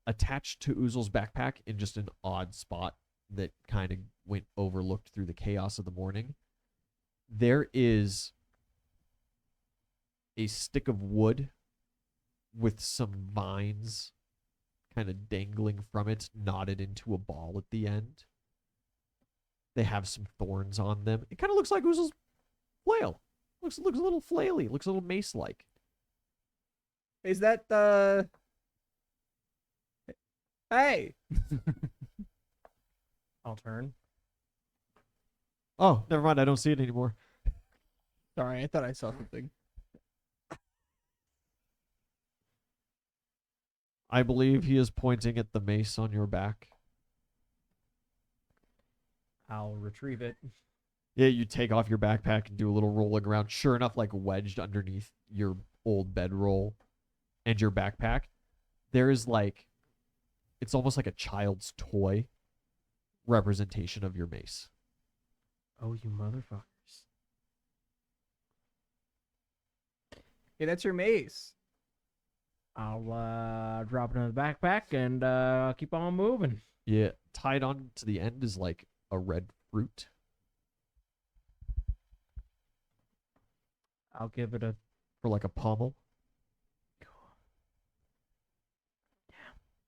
attached to Oozle's backpack in just an odd spot that kind of went overlooked through the chaos of the morning, there is a stick of wood with some vines kind of dangling from it, knotted into a ball at the end. They have some thorns on them. It kind of looks like Oozle's flail. Looks a little flaily. Looks a little mace-like. Is that the... Hey! I'll turn. Oh, never mind. I don't see it anymore. Sorry, I thought I saw something. I believe he is pointing at the mace on your back. I'll retrieve it. Yeah, you take off your backpack and do a little rolling around. Sure enough, like wedged underneath your old bedroll and your backpack, there is like, it's almost like a child's toy representation of your mace. Oh, you motherfuckers. Hey, that's your mace. I'll drop it in the backpack and keep on moving. Yeah, tied on to the end is like a red fruit. I'll give it a For like a pommel.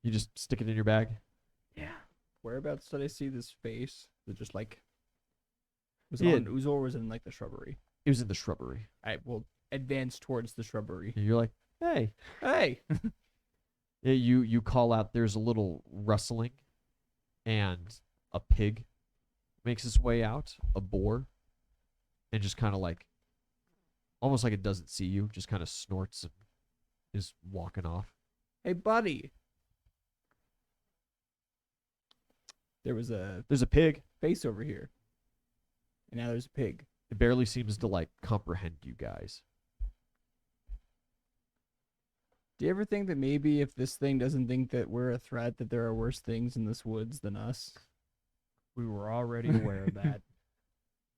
You just stick it in your bag. yeah. Whereabouts did I see this face? That just like was Yeah. it on Uzor or was it in like the shrubbery? It was in the shrubbery. I will advance towards the shrubbery. And you're like, hey. Hey. Yeah, you call out. There's a little rustling, and a pig makes its way out, a boar, and just kind of like, almost like it doesn't see you, just kind of snorts and is walking off. Hey, buddy. There was a There's a pig. face over here. And now there's a pig. It barely seems to like comprehend you guys. Do you ever think that maybe if this thing doesn't think that we're a threat, that there are worse things in this woods than us? We were already aware of that.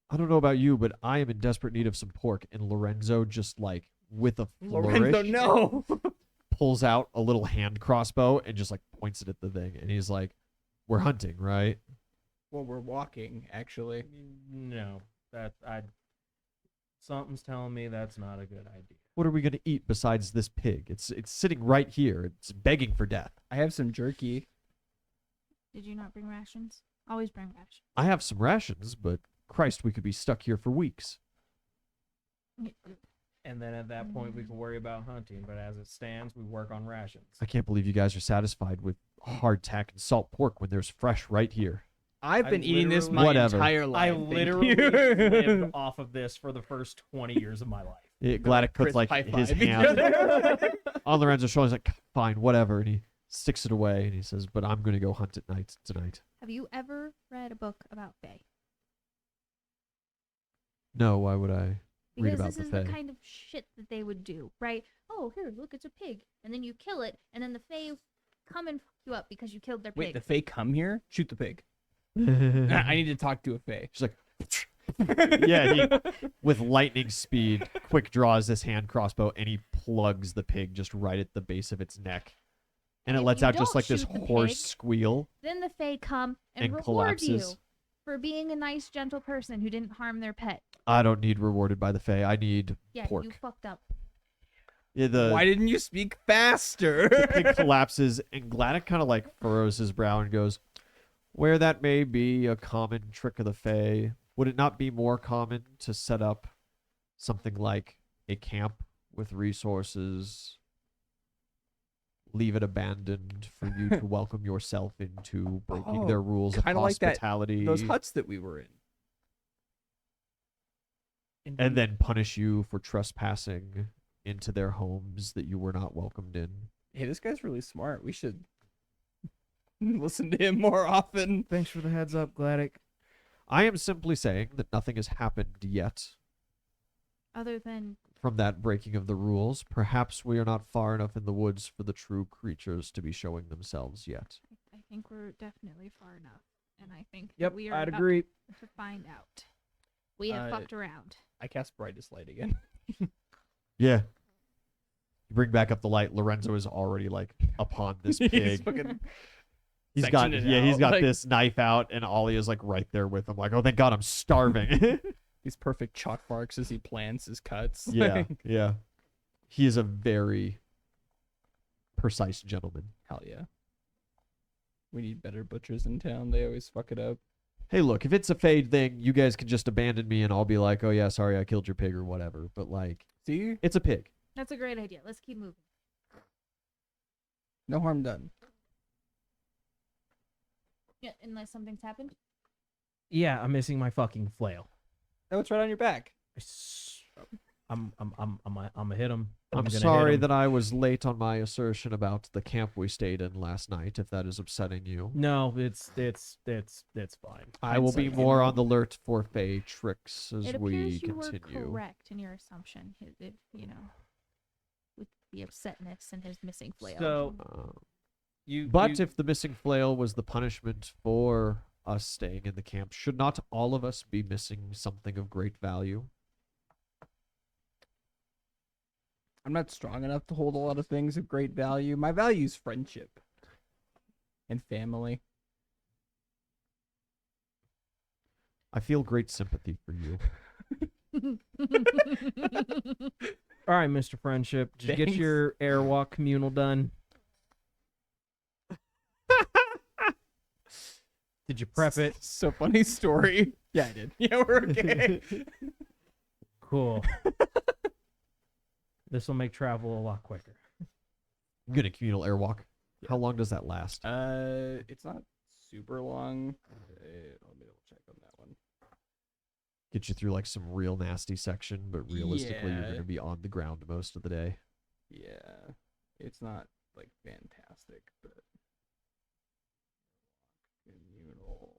I don't know about you, but I am in desperate need of some pork. And Lorenzo just like with a flourish Lorenzo, no. pulls out a little hand crossbow and just like points it at the thing. And he's like, "We're hunting, right?" Well, we're walking, actually. No, something's telling me that's not a good idea. What are we gonna eat besides this pig? It's sitting right here. It's begging for death. I have some jerky. Did you not bring rations? Always bring rations. I have some rations, but Christ, we could be stuck here for weeks. And then at that point, we can worry about hunting. But as it stands, we work on rations. I can't believe you guys are satisfied with hardtack and salt pork when there's fresh right here. I've I been eating this my Whatever. entire life. I thank literally you. lived off of this for the first 20 years of my life. Gladdick puts Chris like high his five each hand other. on Lorenzo's shoulder. He's like, "Fine, whatever," and he sticks it away and he says, "But I'm gonna go hunt at night tonight." Have you ever read a book about Fae? No, why would I read Because about this the is Fae? the kind of shit that they would do, right? Oh, here, look, it's a pig. And then you kill it, and then the Fae come and fuck you up because you killed their Wait, the pig. Fae come here? Shoot the pig. I need to talk to a Fae. She's like, yeah, he with lightning speed, quick draws this hand crossbow and he plugs the pig just right at the base of its neck, and it If lets you out just don't like this shoot the hoarse pig, squeal. Then the Fae come and And reward you collapses. for being a nice, gentle person who didn't harm their pet. I don't need rewarded by the Fae. I need Yeah, pork. you fucked up. Yeah, the Why didn't you speak faster? the pig collapses, and Gladdick kind of like furrows his brow and goes, "Where that may be a common trick of the Fae, would it not be more common to set up something like a camp with resources, leave it abandoned for you to welcome yourself into breaking Oh, their rules of kinda like that- hospitality, Those huts that we were in. and then punish you for trespassing into their homes that you were not welcomed in?" Hey, this guy's really smart. We should listen to him more often. Thanks for the heads up, Gladdick. I am simply saying that nothing has happened yet Other than, from that breaking of the rules. Perhaps we are not far enough in the woods for the true creatures to be showing themselves yet. I think we're definitely far enough. And I think that Yep, we are I'd about agree. to find out. We have fucked around. I cast brightest light again. Yeah. You bring back up the light. Lorenzo is already like upon this He's pig. fucking He's got sectioned it he's out, got like- this knife out, and Ollie is like right there with him. Like, oh, thank God, I'm starving. these perfect chalk marks as he plants his cuts. yeah, Like, yeah. He is a very precise gentleman. hell yeah. We need better butchers in town. They always fuck it up. Hey, look, if it's a fade thing, you guys can just abandon me, and I'll be like, oh yeah, sorry, I killed your pig or whatever. But like, See? it's a pig. That's a great idea. Let's keep moving. No harm done. Yeah, unless something's happened. Yeah, I'm missing my fucking flail. No, it's right on your back. I'm gonna hit him. I'm sorry that I was late on my assertion about the camp we stayed in last night, if that is upsetting you. No, it's fine. I will be Hindsight, more you on the alert for Fey tricks as It we appears you were continue. correct in your assumption. You know, with the upsetness and his missing flail. So Uh, you, but you- if the missing flail was the punishment for us staying in the camp, should not all of us be missing something of great value? I'm not strong enough to hold a lot of things of great value. My value is friendship and family. I feel great sympathy for you. All right, Mr. Friendship, did you get Thanks. your airwalk communal done? Did you prep it? So funny story. Yeah, I did. Yeah, we're okay. Cool. This will make travel a lot quicker. Good a communal airwalk. How long does that last? It's not super long. Let me double check on that one. Get you through like some real nasty section, but realistically, you're Yeah. going to be on the ground most of the day. Yeah, it's not like fantastic, but communal.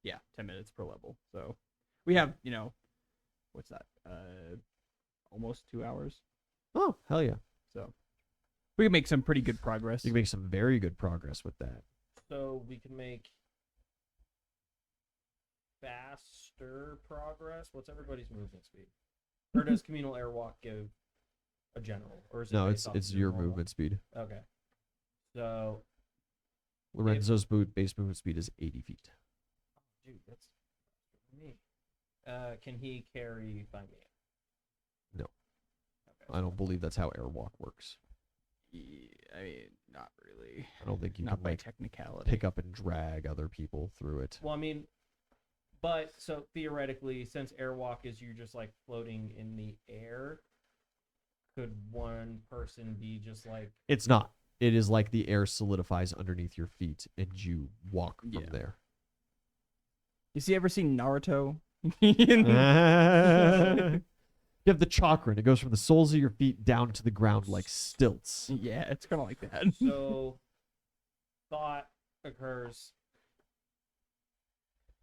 Yeah, 10 minutes per level. So we have, what's that? Almost 2 hours. Oh, hell yeah. So we can make some pretty good progress. You can make some very good progress with that. So we can make faster progress. What's everybody's movement speed? Or does communal airwalk give a general? Or is it No, based off it's of your normal? movement speed. Okay. So, Lorenzo's base movement speed is 80 feet. dude, that's faster than me. Can he carry Thymia? No. Okay. I don't believe that's how airwalk works. Yeah, I mean, not really. I don't think you Not can by like technicality. pick up and drag other people through it. Well, I mean, but so theoretically, since airwalk is you just like floating in the air, could one person be just like It's not. It is like the air solidifies underneath your feet and you walk from Yeah. there. Ever seen Naruto? You have the chakra and it goes from the soles of your feet down to the ground like stilts. Yeah, it's kind of like that. so? Thought occurs.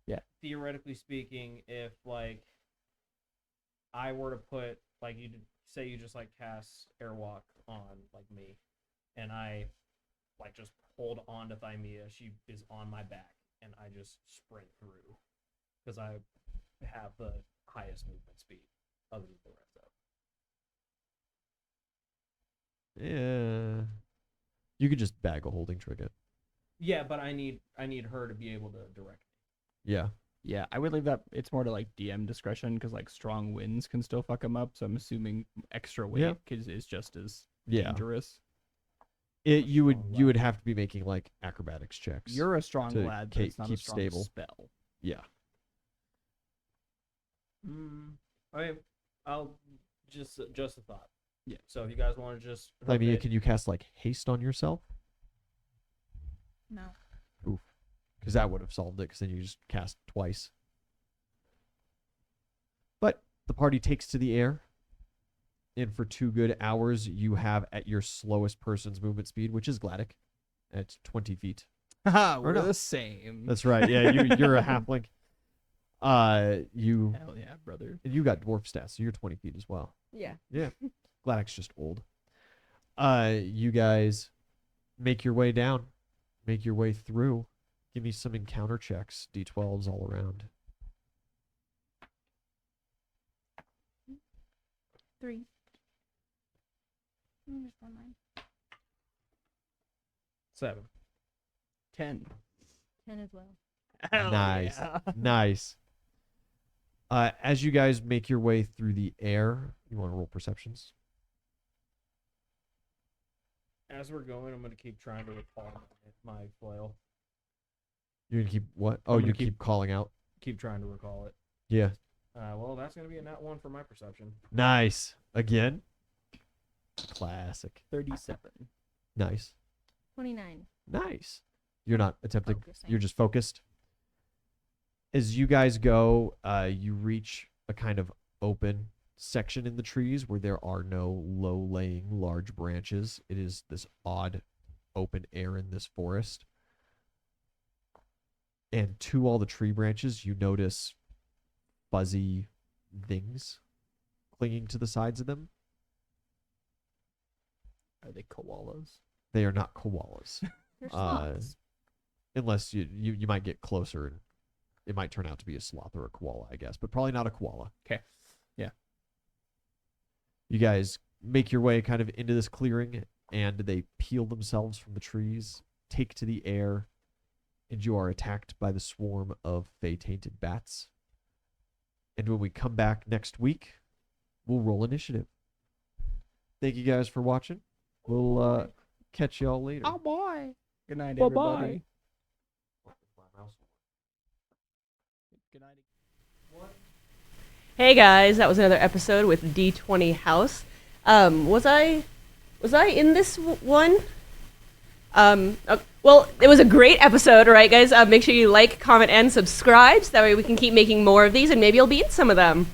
Yeah. Theoretically speaking, if like I were to put like say you just like cast airwalk on like me, and I like just hold on to Thymia, she is on my back, and I just sprint through because I have the highest movement speed other than the rest of them. Yeah. You could just bag a holding trinket. Yeah, but I need her to be able to direct me. Yeah. Yeah, I would leave that. It's more to like DM discretion because like strong winds can still fuck them up. So I'm assuming extra weight Yeah. is just as Yeah. dangerous. You would strong you would lad. have to be making like acrobatics checks. You're a strong to lad, but it's not a keep strong stable. spell. Yeah. I'll just a thought. Yeah. So if you guys want to just I mean, hook it- can you cast like haste on yourself? No. Because that would have solved it. Because then you just cast twice. But the party takes to the air, and for 2 good hours, you have at your slowest person's movement speed, which is Gladdick, at 20 feet. Haha, Or we're no. the same. That's right. Yeah, you're a halfling. You Hell yeah, brother. and you got dwarf stats, so you're 20 feet as well. Yeah. Yeah. Gladdick's just old. You guys make your way down, make your way through. Give me some encounter checks, d12s all around. 3. Just one line. 7. 10. 10 as well. Hell Nice. yeah. Nice. As you guys make your way through the air, you want to roll perceptions? As we're going, I'm gonna keep trying to recall my flail. You're gonna keep what? Oh, I'm you gonna keep calling out. Keep trying to recall it. Yeah. Well, that's gonna be a nat 1 for my perception. Nice. Again. Classic. 37. Nice. 29. Nice. You're not attempting. Focusing. You're just focused. As you guys go, you reach a kind of open section in the trees where there are no low-laying large branches. It is this odd open air in this forest. And to all the tree branches, you notice fuzzy things clinging to the sides of them. Are they koalas? They are not koalas. They're Uh, sloths. Unless you might get closer and it might turn out to be a sloth or a koala, I guess, but probably not a koala. 'Kay. Yeah. You guys make your way kind of into this clearing, and they peel themselves from the trees, take to the air, and you are attacked by the swarm of fey-tainted bats. And when we come back next week, we'll roll initiative. Thank you guys for watching. We'll catch y'all later. Oh boy. Good night, Bye-bye. everybody. Good night. Hey guys, that was another episode with D20 House. Was I in this one? Well, it was a great episode, right, guys? Make sure you like, comment, and subscribe, so that way we can keep making more of these, and maybe you'll be in some of them.